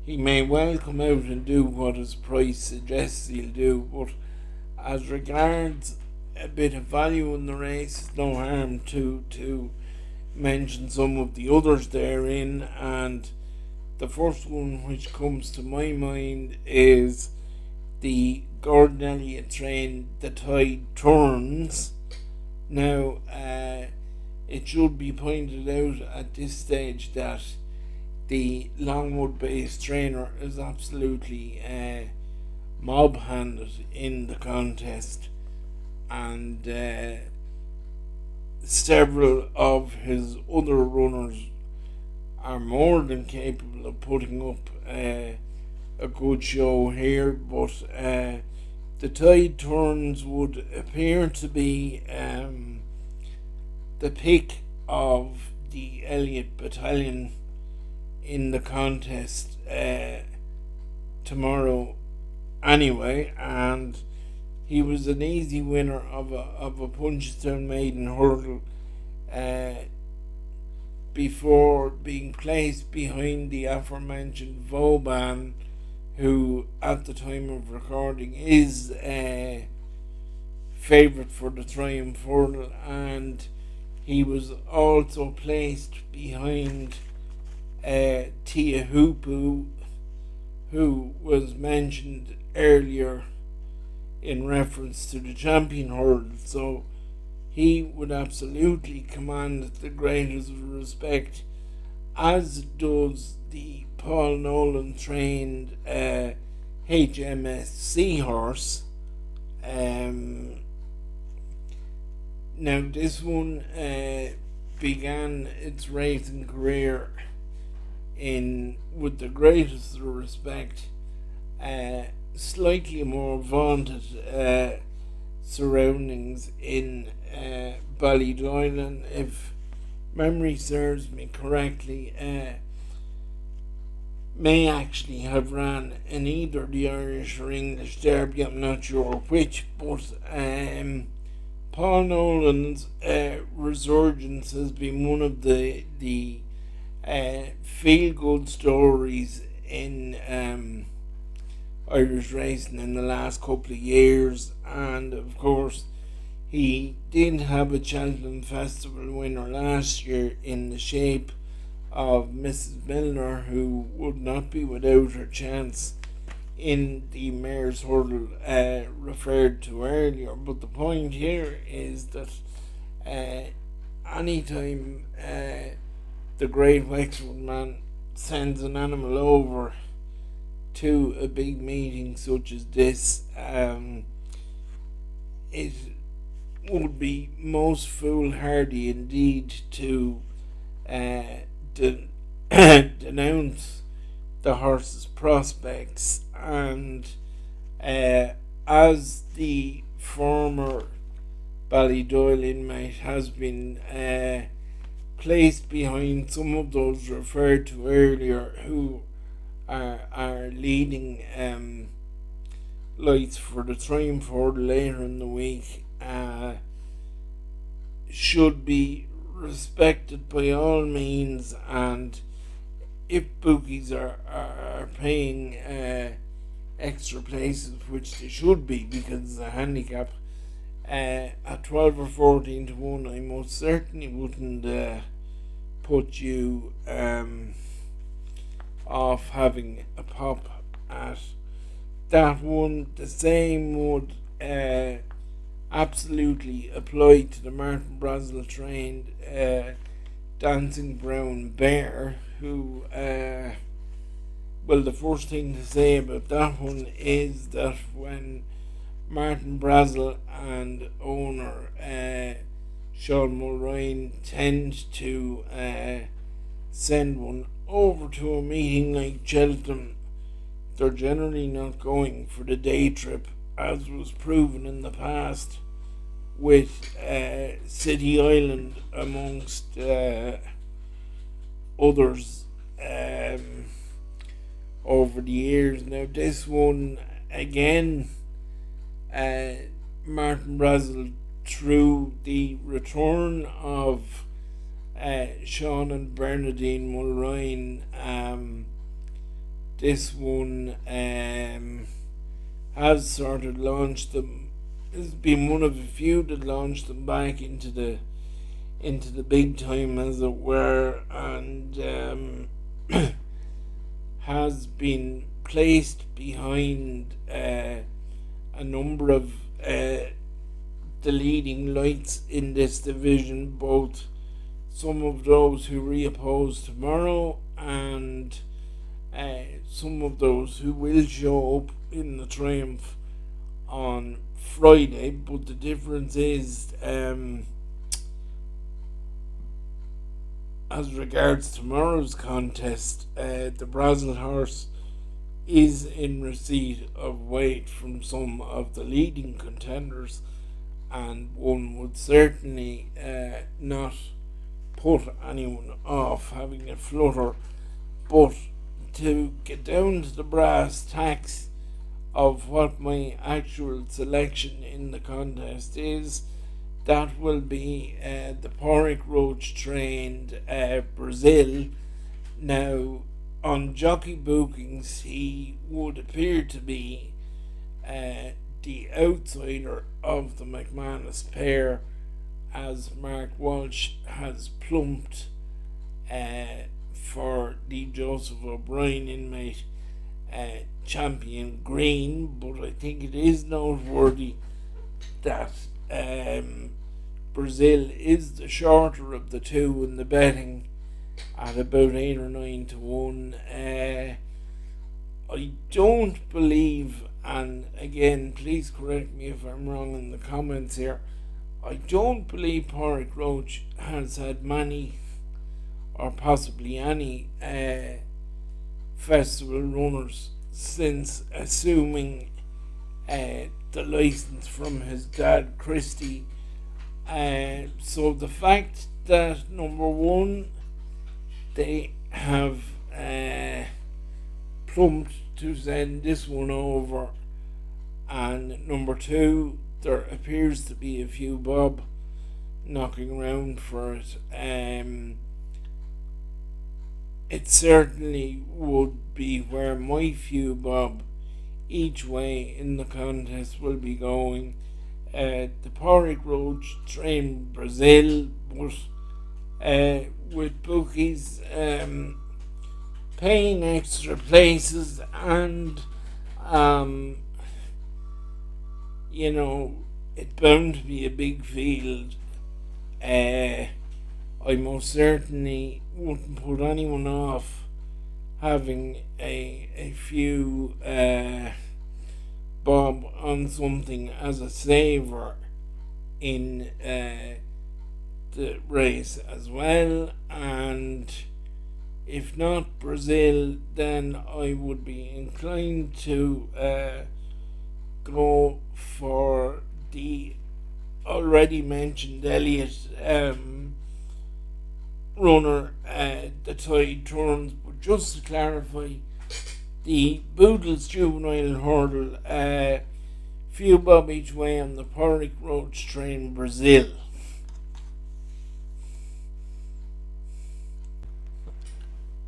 Speaker 1: he may well come out and do what his price suggests he'll do, but as regards a bit of value in the race, it's no harm to mention some of the others therein, and the first one which comes to my mind is the Gordon Elliott train, The Tide Turns. Now, it should be pointed out at this stage that the Longwood-based trainer is absolutely mob-handed in the contest, and several of his other runners are more than capable of putting up a good show here, but The Tide Turns would appear to be the pick of the Elliott Battalion in the contest tomorrow anyway, and he was an easy winner of a Punchestown maiden hurdle before being placed behind the aforementioned Vauban, who at the time of recording is a favourite for the Triumph Hurdle, and he was also placed behind Tia Hoopu, who was mentioned earlier in reference to the champion hurdle, so he would absolutely command the greatest respect, as does the Paul Nolan trained HMS Seahorse. Now this one began its racing career with the greatest respect, slightly more vaunted surroundings in Ballydoyle, if memory serves me correctly. may actually have ran in either the Irish or English derby. I'm not sure which, but Paul Nolan's resurgence has been one of the feel good stories in Irish racing in the last couple of years, and of course he did have a Cheltenham Festival winner last year in the shape of Mrs. Milner, who would not be without her chance in the Mayor's Hurdle referred to earlier. But the point here is that anytime the great Wexford man sends an animal over to a big meeting such as this, it would be most foolhardy indeed to uh, denounce the horse's prospects. And as the former Ballydoyle inmate has been placed behind some of those referred to earlier, who are leading lights for the Triumph Hurdle later in the week, should be respected by all means. And if bookies are paying extra places, which they should be because it's a handicap, at 12 or 14 to 1, I most certainly wouldn't put you off having a pop at that one. The same would absolutely apply to the Martin Brazel trained Dancing Brown Bear, who, well, the first thing to say about that one is that when Martin Brazel and owner Sean Mulrine tend to send one over to a meeting like Cheltenham, they're generally not going for the day trip, as was proven in the past with City Island amongst others over the years. Now this one again, Martin Brazel, through the return of Sean and Bernardine Mulrine, this one has sort of launched them. This has been one of a few that launched them back into the big time, as it were, and has been placed behind a number of the leading lights in this division, both some of those who reoppose tomorrow and some of those who will show up in the Triumph on Friday. But the difference is, as regards tomorrow's contest, the Brazel horse is in receipt of weight from some of the leading contenders, and one would certainly not put anyone off having a flutter. But to get down to the brass tacks of what my actual selection in the contest is, that will be the Porrick Roach trained Brazil. Now, on jockey bookings, he would appear to be the outsider of the McManus pair, as Mark Walsh has plumped for the Joseph O'Brien inmate Champion Green. But I think it is noteworthy that Brazil is the shorter of the two in the betting at about 8 or 9 to 1. I don't believe, and again, please correct me if I'm wrong in the comments here, I don't believe Porrick Roach has had many or possibly any festival runners since assuming the license from his dad Christie. So the fact that, number one, they have plumped to send this one over. And number two, there appears to be a few bob knocking around for it. It certainly would be where my few bob each way in the contest will be going. The Porrick Roach train Brazil, but with bookies paying extra places and um, it's bound to be a big field. I most certainly wouldn't put anyone off having a few bob on something as a saver in the race as well. And if not Brazil, then I would be inclined to go for the already mentioned Elliot runner, the tide turns. But just to clarify, the Boodles Juvenile Hurdle, few bob each way on the Porrick Roach train Brazil.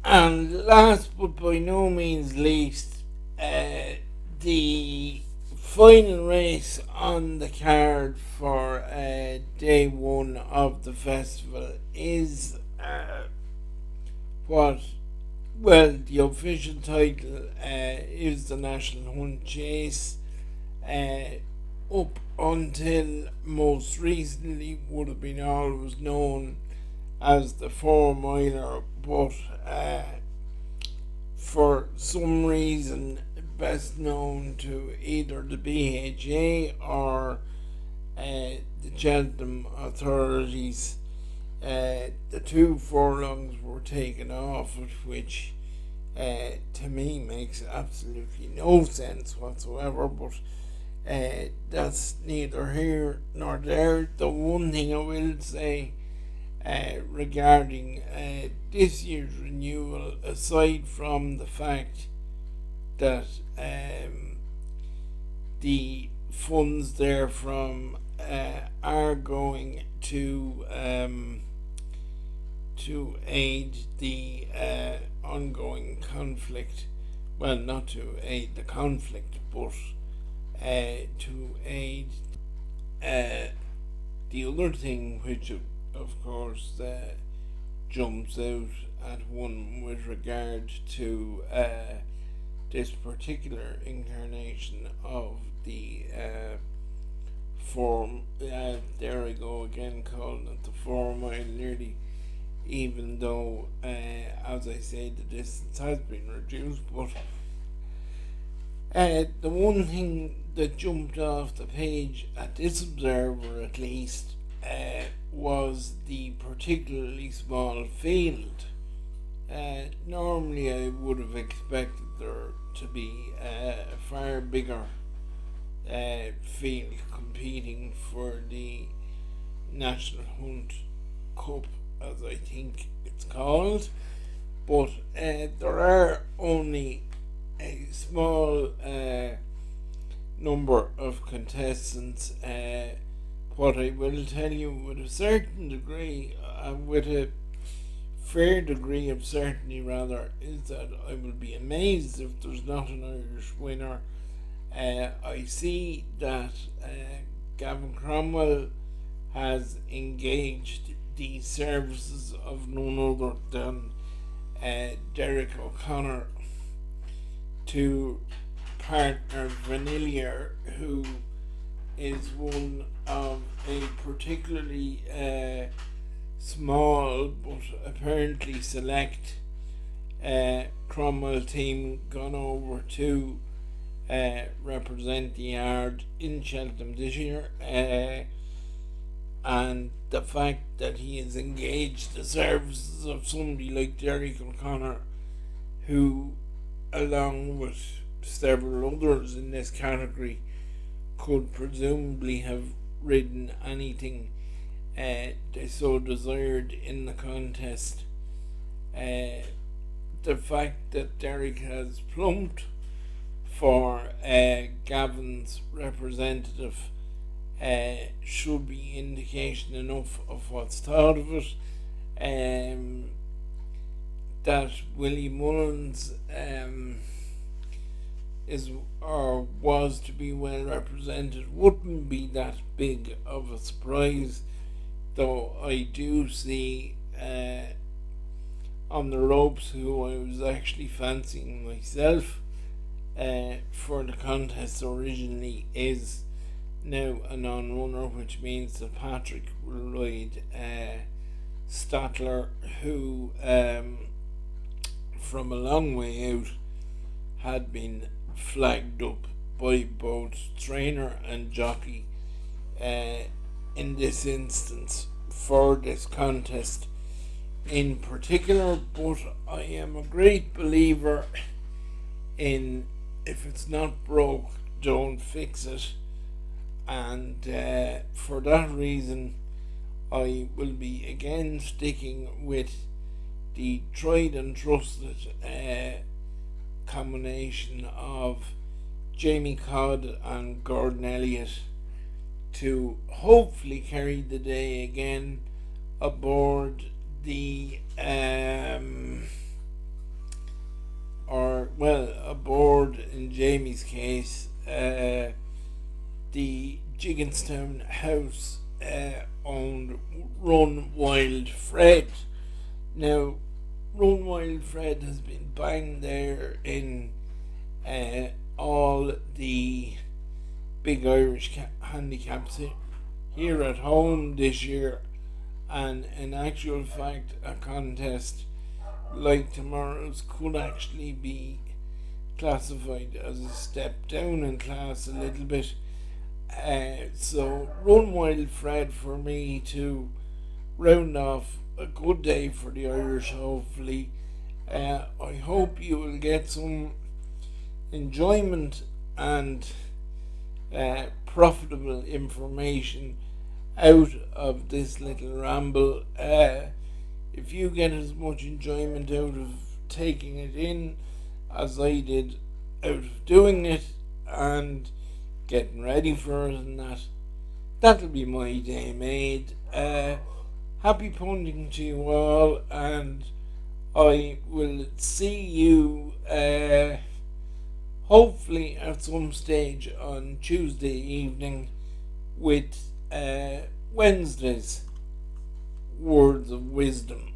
Speaker 1: And last but by no means least, the final race on the card for day one of the festival is the official title is the National Hunt Chase. Up until most recently would have been always known as the 4 miler, but for some reason best known to either the BHA or the Cheltenham authorities, the 2 furlongs were taken off it, which to me makes absolutely no sense whatsoever, but that's neither here nor there. The one thing I will say regarding this year's renewal, aside from the fact that the funds therefrom are going to aid the ongoing conflict. Well, not to aid the conflict, but to aid the other thing, which of course jumps out at one with regard to this particular incarnation of the form. There I go again, calling it the 4 mile nearly, even though, as I say, the distance has been reduced. But the one thing that jumped off the page at this observer, at least, was the particularly small field. Normally, I would have expected there to be a far bigger field competing for the National Hunt Cup, as I think it's called, but there are only a small number of contestants. What I will tell you with a certain degree, with a fair degree of certainty rather, is that I will be amazed if there's not an Irish winner. I see that Gavin Cromwell has engaged the services of none other than Derek O'Connor to partner Vanillier, who is one of a particularly small but apparently select Cromwell team gone over to represent the yard in Cheltenham this year, and the fact that he has engaged the services of somebody like Derek O'Connor, who, along with several others in this category, could presumably have ridden anything they so desired in the contest, the fact that Derek has plumped for Gavin's representative should be indication enough of what's thought of it. That Willie Mullins is or was to be well represented wouldn't be that big of a surprise, though I do see on the ropes who I was actually fancying myself for the contest originally is now a non-runner, which means that Patrick will ride Statler, who from a long way out had been flagged up by both trainer and jockey in this instance for this contest in particular. But I am a great believer in, if it's not broke, don't fix it, and for that reason I will be again sticking with the tried and trusted combination of Jamie Codd and Gordon Elliott to hopefully carry the day again aboard the aboard, in Jamie's case, the Jigginstown House owned Run Wild Fred. Now, Run Wild Fred has been banged there in all the big Irish handicaps here at home this year, and in actual fact a contest like tomorrow's could actually be classified as a step down in class a little bit. So Run Wild Fred for me to round off a good day for the Irish, hopefully. I hope you will get some enjoyment and profitable information out of this little ramble. If you get as much enjoyment out of taking it in as I did out of doing it and getting ready for it, and that'll be my day made. Happy punting to you all, and I will see you hopefully at some stage on Tuesday evening with Wednesday's Words of Wisdom.